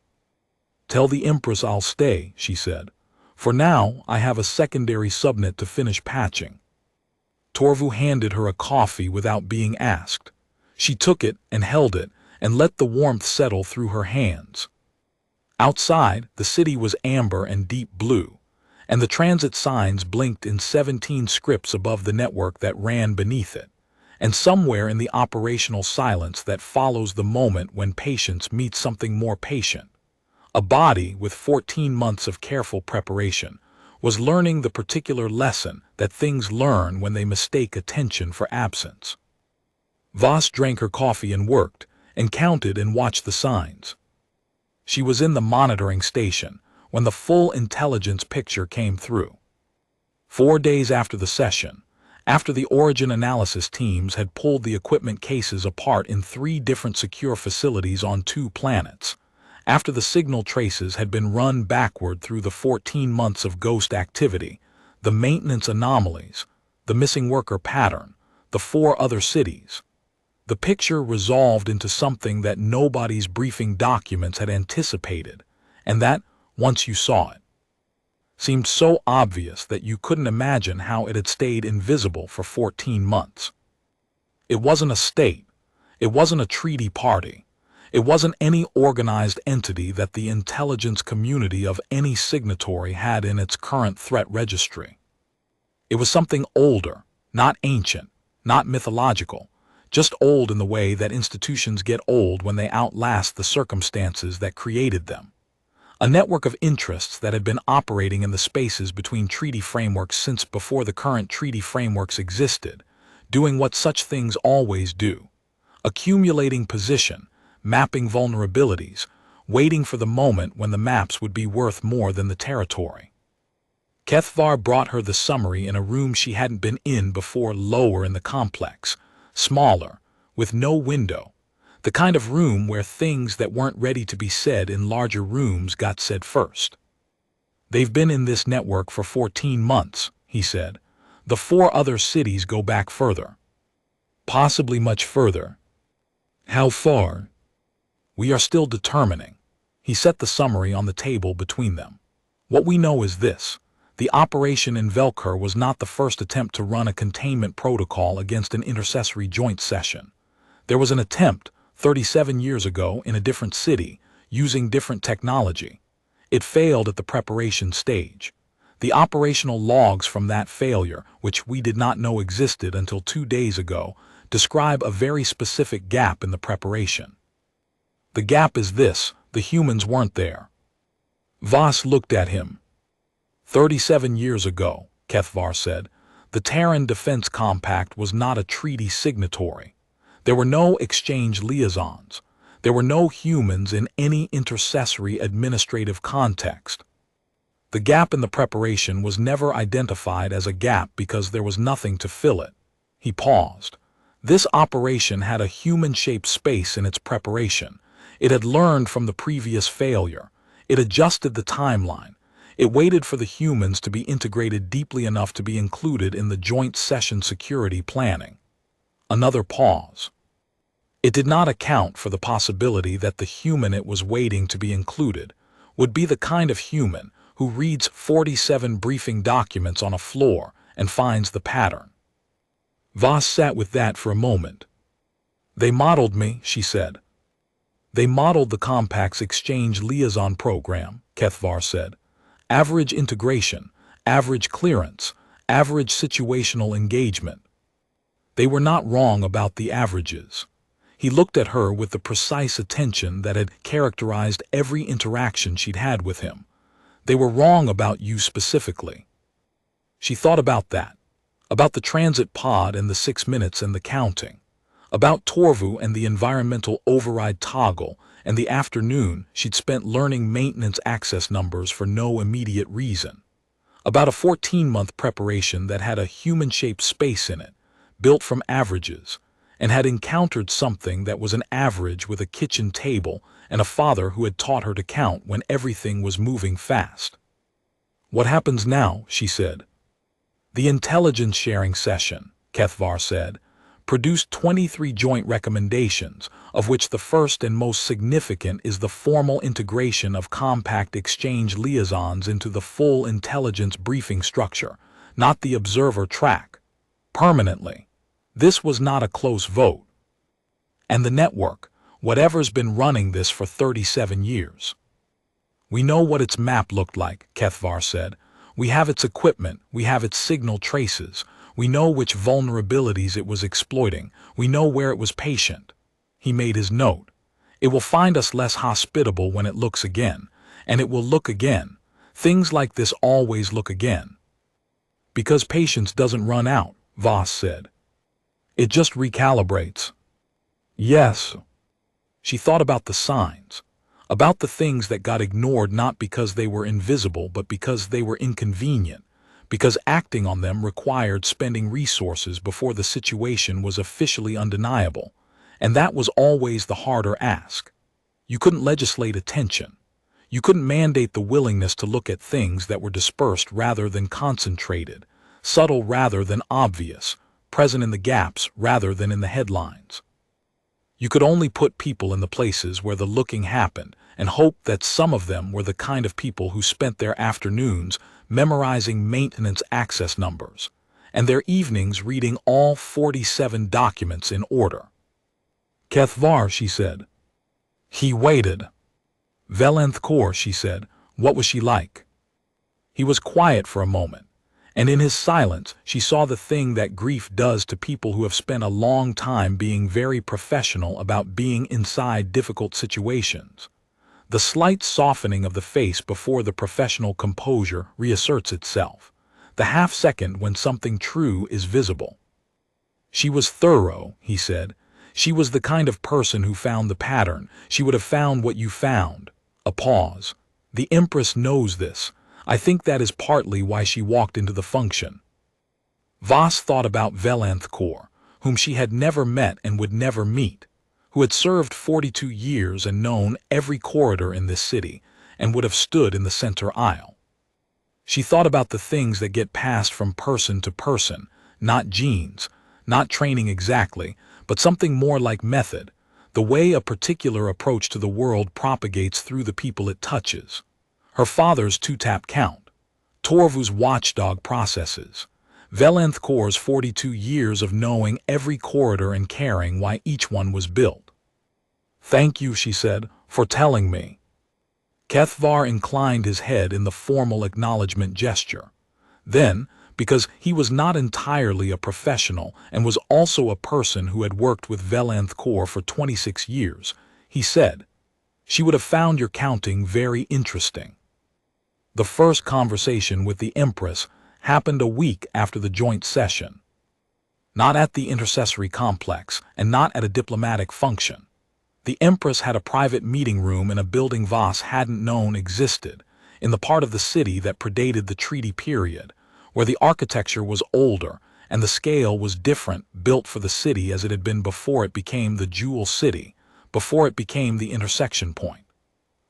"Tell the Empress I'll stay," she said. "For now, I have a secondary subnet to finish patching." Torvu handed her a coffee without being asked. She took it and held it and let the warmth settle through her hands. Outside, the city was amber and deep blue, and the transit signs blinked in 17 scripts above the network that ran beneath it, and somewhere in the operational silence that follows the moment when patience meets something more patient, a body with 14 months of careful preparation was learning the particular lesson that things learn when they mistake attention for absence. Voss drank her coffee and worked, and counted and watched the signs. She was in the monitoring station when the full intelligence picture came through. 4 days after the session, after the origin analysis teams had pulled the equipment cases apart in 3 different secure facilities on 2 planets, after the signal traces had been run backward through the 14 months of ghost activity, the maintenance anomalies, the missing worker pattern, the 4 other cities, the picture resolved into something that nobody's briefing documents had anticipated, and that, once you saw it, seemed so obvious that you couldn't imagine how it had stayed invisible for 14 months. It wasn't a state. It wasn't a treaty party. It wasn't any organized entity that the intelligence community of any signatory had in its current threat registry. It was something older, not ancient, not mythological, just old in the way that institutions get old when they outlast the circumstances that created them. A network of interests that had been operating in the spaces between treaty frameworks since before the current treaty frameworks existed, doing what such things always do, accumulating position, mapping vulnerabilities, waiting for the moment when the maps would be worth more than the territory. Kethvar brought her the summary in a room she hadn't been in before, lower in the complex, smaller, with no window, the kind of room where things that weren't ready to be said in larger rooms got said first. "They've been in this network for 14 months, he said. "The 4 other cities go back further. Possibly much further." "How far?" "We are still determining." He set the summary on the table between them. "What we know is this. The operation in Velker was not the first attempt to run a containment protocol against an intercessory joint session. There was an attempt 37 years ago in a different city, using different technology. It failed at the preparation stage. The operational logs from that failure, which we did not know existed until 2 days ago, describe a very specific gap in the preparation. The gap is this: the humans weren't there. Voss looked at him. 37 years ago, Kethvar said, the Terran Defense Compact was not a treaty signatory. There were no exchange liaisons. There were no humans in any intercessory administrative context. The gap in the preparation was never identified as a gap because there was nothing to fill it. He paused. This operation had a human-shaped space in its preparation. It had learned from the previous failure. It adjusted the timeline. It waited for the humans to be integrated deeply enough to be included in the joint session security planning. Another pause. It did not account for the possibility that the human it was waiting to be included would be the kind of human who reads 47 briefing documents on a floor and finds the pattern. Voss sat with that for a moment. They modeled me, she said. They modeled the Compact's exchange liaison program, Kethvar said. Average integration, average clearance, average situational engagement. They were not wrong about the averages. He looked at her with the precise attention that had characterized every interaction she'd had with him. They were wrong about you specifically. She thought about that, about the transit pod and the 6 minutes and the counting, about Torvu and the environmental override toggle and the afternoon she'd spent learning maintenance access numbers for no immediate reason, about a 14-month preparation that had a human-shaped space in it, built from averages, and had encountered something that was an average with a kitchen table and a father who had taught her to count when everything was moving fast. What happens now, she said. The intelligence sharing session, Kethvar said, produced 23 joint recommendations, of which the first and most significant is the formal integration of compact exchange liaisons into the full intelligence briefing structure, not the observer track, permanently. This was not a close vote. And the network, whatever's been running this for 37 years. We know what its map looked like, Kethvar said. We have its equipment, we have its signal traces. We know which vulnerabilities it was exploiting. We know where it was patient. He made his note. It will find us less hospitable when it looks again, and it will look again. Things like this always look again. Because patience doesn't run out, Voss said. It just recalibrates. Yes. She thought about the signs, about the things that got ignored not because they were invisible but because they were inconvenient, because acting on them required spending resources before the situation was officially undeniable, and that was always the harder ask. You couldn't legislate attention. You couldn't mandate the willingness to look at things that were dispersed rather than concentrated, subtle rather than obvious, present in the gaps rather than in the headlines. You could only put people in the places where the looking happened and hope that some of them were the kind of people who spent their afternoons memorizing maintenance access numbers, and their evenings reading all 47 documents in order. Kethvar, she said. He waited. Velenth Kaur, she said. What was she like? He was quiet for a moment, and in his silence she saw the thing that grief does to people who have spent a long time being very professional about being inside difficult situations. The slight softening of the face before the professional composure reasserts itself, the half-second when something true is visible. She was thorough, he said. She was the kind of person who found the pattern. She would have found what you found. A pause. The Empress knows this. I think that is partly why she walked into the function. Voss thought about Velenth Kaur, whom she had never met and would never meet, who had served 42 years and known every corridor in this city, and would have stood in the center aisle. She thought about the things that get passed from person to person, not genes, not training exactly, but something more like method, the way a particular approach to the world propagates through the people it touches. Her father's two-tap count. Torvu's watchdog processes. Velenth Kor's 42 years of knowing every corridor and caring why each one was built. Thank you, she said, for telling me. Kethvar inclined his head in the formal acknowledgement gesture. Then, because he was not entirely a professional and was also a person who had worked with Velenth Kor for 26 years, he said, "She would have found your counting very interesting." The first conversation with the Empress happened a week after the joint session. Not at the intercessory complex and not at a diplomatic function. The Empress had a private meeting room in a building Voss hadn't known existed, in the part of the city that predated the treaty period, where the architecture was older and the scale was different, built for the city as it had been before it became the Jewel City, before it became the intersection point.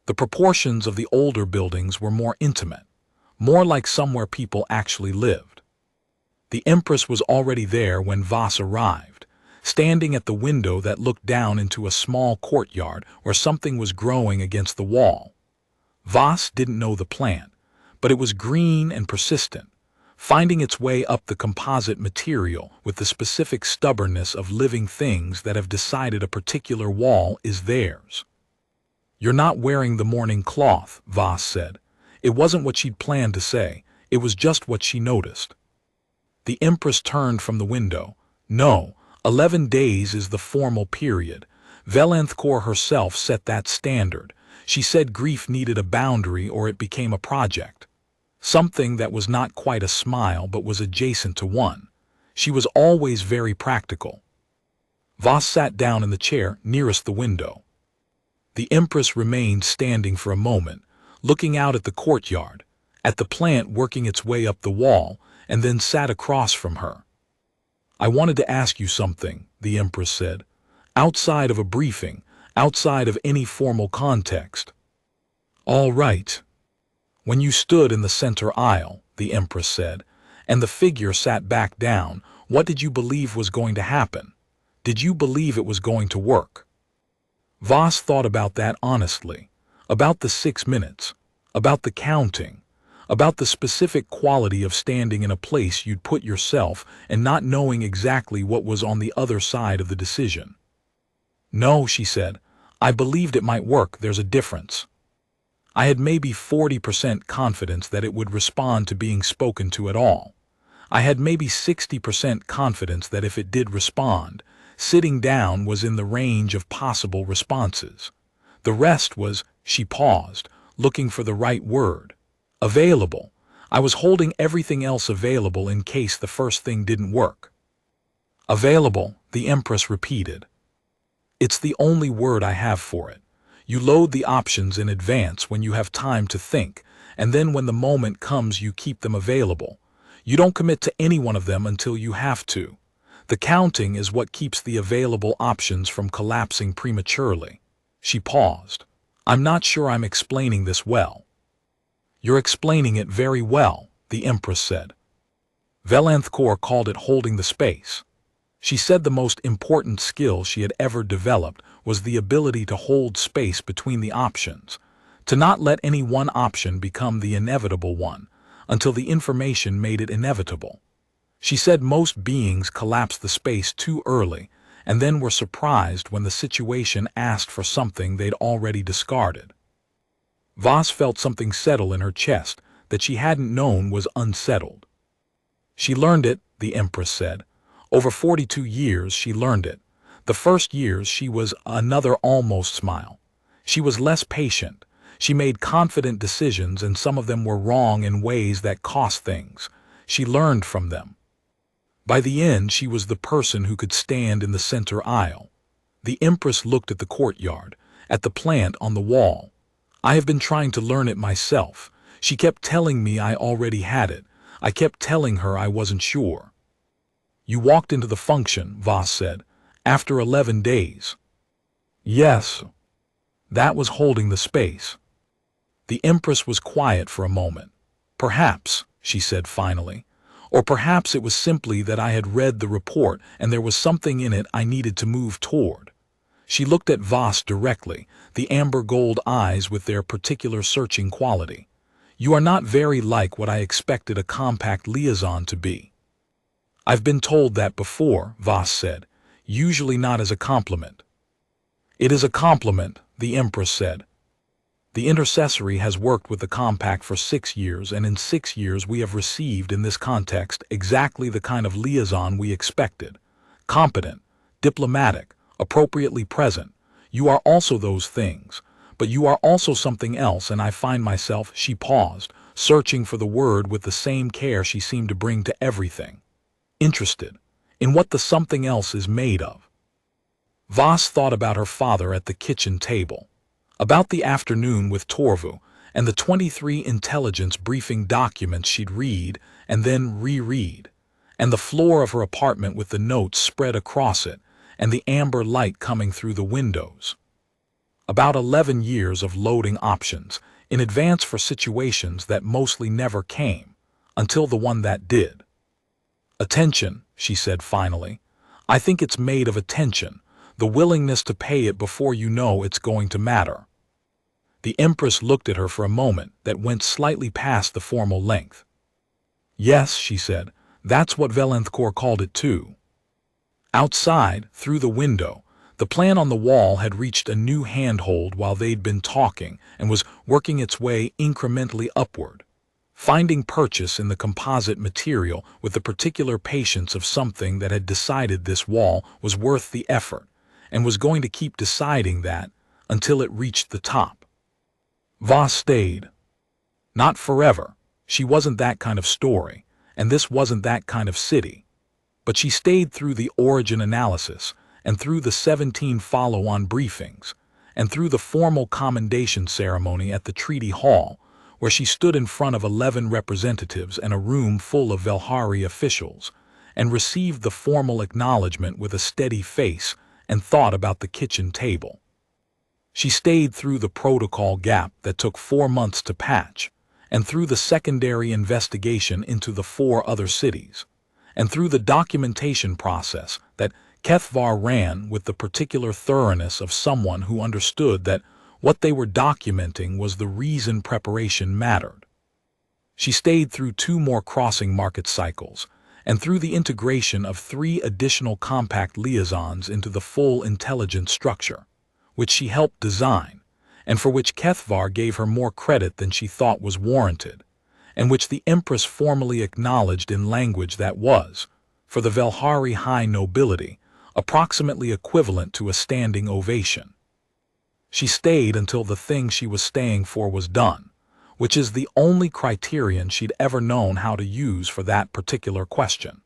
The proportions of the older buildings were more intimate, more like somewhere people actually lived. The Empress was already there when Voss arrived, standing at the window that looked down into a small courtyard where something was growing against the wall. Voss didn't know the plant, but it was green and persistent, finding its way up the composite material with the specific stubbornness of living things that have decided a particular wall is theirs. "You're not wearing the mourning cloth," Voss said. It wasn't what she'd planned to say, it was just what she noticed. The Empress turned from the window. "No, 11 days is the formal period. Velenth Kor herself set that standard. She said grief needed a boundary or it became a project. Something that was not quite a smile but was adjacent to one. She was always very practical." Voss sat down in the chair nearest the window. The Empress remained standing for a moment, looking out at the courtyard, at the plant working its way up the wall, and then sat across from her. "I wanted to ask you something," the Empress said. "Outside of a briefing, outside of any formal context." "All right." "When you stood in the center aisle," the Empress said, "and the figure sat back down, what did you believe was going to happen? Did you believe it was going to work?" Voss thought about that honestly, about the 6 minutes, about the counting, about the specific quality of standing in a place you'd put yourself and not knowing exactly what was on the other side of the decision. "No," she said, "I believed it might work. There's a difference. I had maybe 40% confidence that it would respond to being spoken to at all. I had maybe 60% confidence that if it did respond, sitting down was in the range of possible responses. The rest was," she paused, looking for the right word, "available. I was holding everything else available in case the first thing didn't work." "Available," the Empress repeated. "It's the only word I have for it. You load the options in advance when you have time to think, and then when the moment comes you keep them available. You don't commit to any one of them until you have to. The counting is what keeps the available options from collapsing prematurely." She paused. "I'm not sure I'm explaining this well." "You're explaining it very well," the Empress said. Velenth Kor called it holding the space. She said the most important skill she had ever developed was the ability to hold space between the options, to not let any one option become the inevitable one, until the information made it inevitable. She said most beings collapsed the space too early, and then were surprised when the situation asked for something they'd already discarded. Voss felt something settle in her chest that she hadn't known was unsettled. "She learned it," the Empress said. "Over 42 years she learned it. The first years she was another almost smile. She was less patient. She made confident decisions and some of them were wrong in ways that cost things. She learned from them. By the end she was the person who could stand in the center aisle." The Empress looked at the courtyard, at the plant on the wall. "I have been trying to learn it myself. She kept telling me I already had it. I kept telling her I wasn't sure." "You walked into the function," Voss said, "after 11 days. "Yes." "That was holding the space." The Empress was quiet for a moment. "Perhaps," she said finally, "or perhaps it was simply that I had read the report and there was something in it I needed to move toward." She looked at Voss directly, the amber gold eyes with their particular searching quality. You are not very like what I expected a compact liaison to be. I've been told that before, Voss said, usually not as a compliment. It is a compliment, the Empress said. The intercessory has worked with the compact for 6 years, and in 6 years we have received in this context exactly the kind of liaison we expected. Competent, diplomatic, appropriately present. You are also those things, but you are also something else, and I find myself, she paused, searching for the word with the same care she seemed to bring to everything. Interested in what the something else is made of. Voss thought about her father at the kitchen table, about the afternoon with Torvu, and the 23 intelligence briefing documents she'd read and then reread, and the floor of her apartment with the notes spread across it, and the amber light coming through the windows. About 11 years of loading options in advance for situations that mostly never came, until the one that did. Attention, she said finally. I think it's made of attention, the willingness to pay it before you know it's going to matter. The Empress looked at her for a moment that went slightly past the formal length. Yes, she said, that's what Valencourt called it too. Outside, through the window, the plan on the wall had reached a new handhold while they'd been talking and was working its way incrementally upward, finding purchase in the composite material with the particular patience of something that had decided this wall was worth the effort and was going to keep deciding that until it reached the top. Voss stayed. Not forever. She wasn't that kind of story, and this wasn't that kind of city. But she stayed through the origin analysis, and through the 17 follow-on briefings, and through the formal commendation ceremony at the Treaty Hall, where she stood in front of 11 representatives and a room full of Velhari officials, and received the formal acknowledgement with a steady face and thought about the kitchen table. She stayed through the protocol gap that took 4 months to patch, and through the secondary investigation into the 4 other cities, and through the documentation process that Kethvar ran with the particular thoroughness of someone who understood that what they were documenting was the reason preparation mattered. She stayed through 2 more crossing market cycles, and through the integration of 3 additional compact liaisons into the full intelligence structure, which she helped design, and for which Kethvar gave her more credit than she thought was warranted, and which the Empress formally acknowledged in language that was, for the Velhari high nobility, approximately equivalent to a standing ovation. She stayed until the thing she was staying for was done, which is the only criterion she'd ever known how to use for that particular question.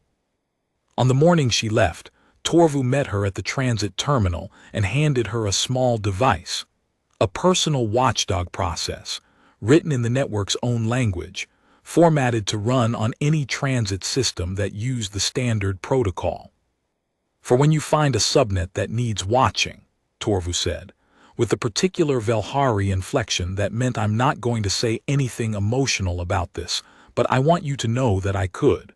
On the morning she left, Torvu met her at the transit terminal and handed her a small device, a personal watchdog process, written in the network's own language, formatted to run on any transit system that used the standard protocol. For when you find a subnet that needs watching, Torvu said, with a particular Velhari inflection that meant I'm not going to say anything emotional about this, but I want you to know that I could.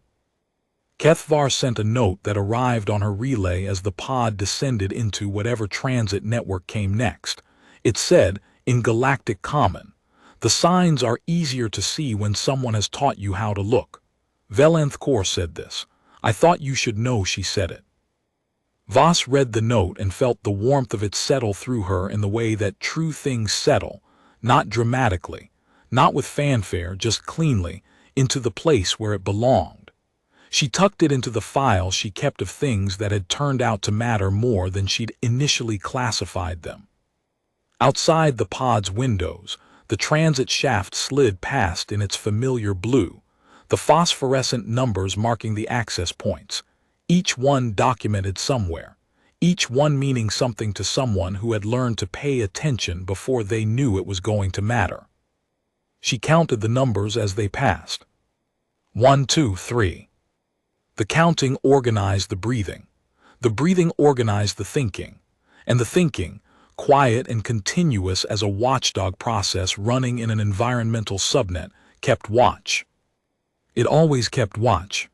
Kethvar sent a note that arrived on her relay as the pod descended into whatever transit network came next. It said, in Galactic Common, the signs are easier to see when someone has taught you how to look. Valencourt said this. I thought you should know she said it. Voss read the note and felt the warmth of it settle through her in the way that true things settle, not dramatically, not with fanfare, just cleanly, into the place where it belonged. She tucked it into the file she kept of things that had turned out to matter more than she'd initially classified them. Outside the pod's windows, the transit shaft slid past in its familiar blue, the phosphorescent numbers marking the access points, each one documented somewhere, each one meaning something to someone who had learned to pay attention before they knew it was going to matter. She counted the numbers as they passed. 1, 2, 3. The counting organized the breathing organized the thinking, and the thinking, quiet and continuous as a watchdog process running in an environmental subnet, kept watch. It always kept watch.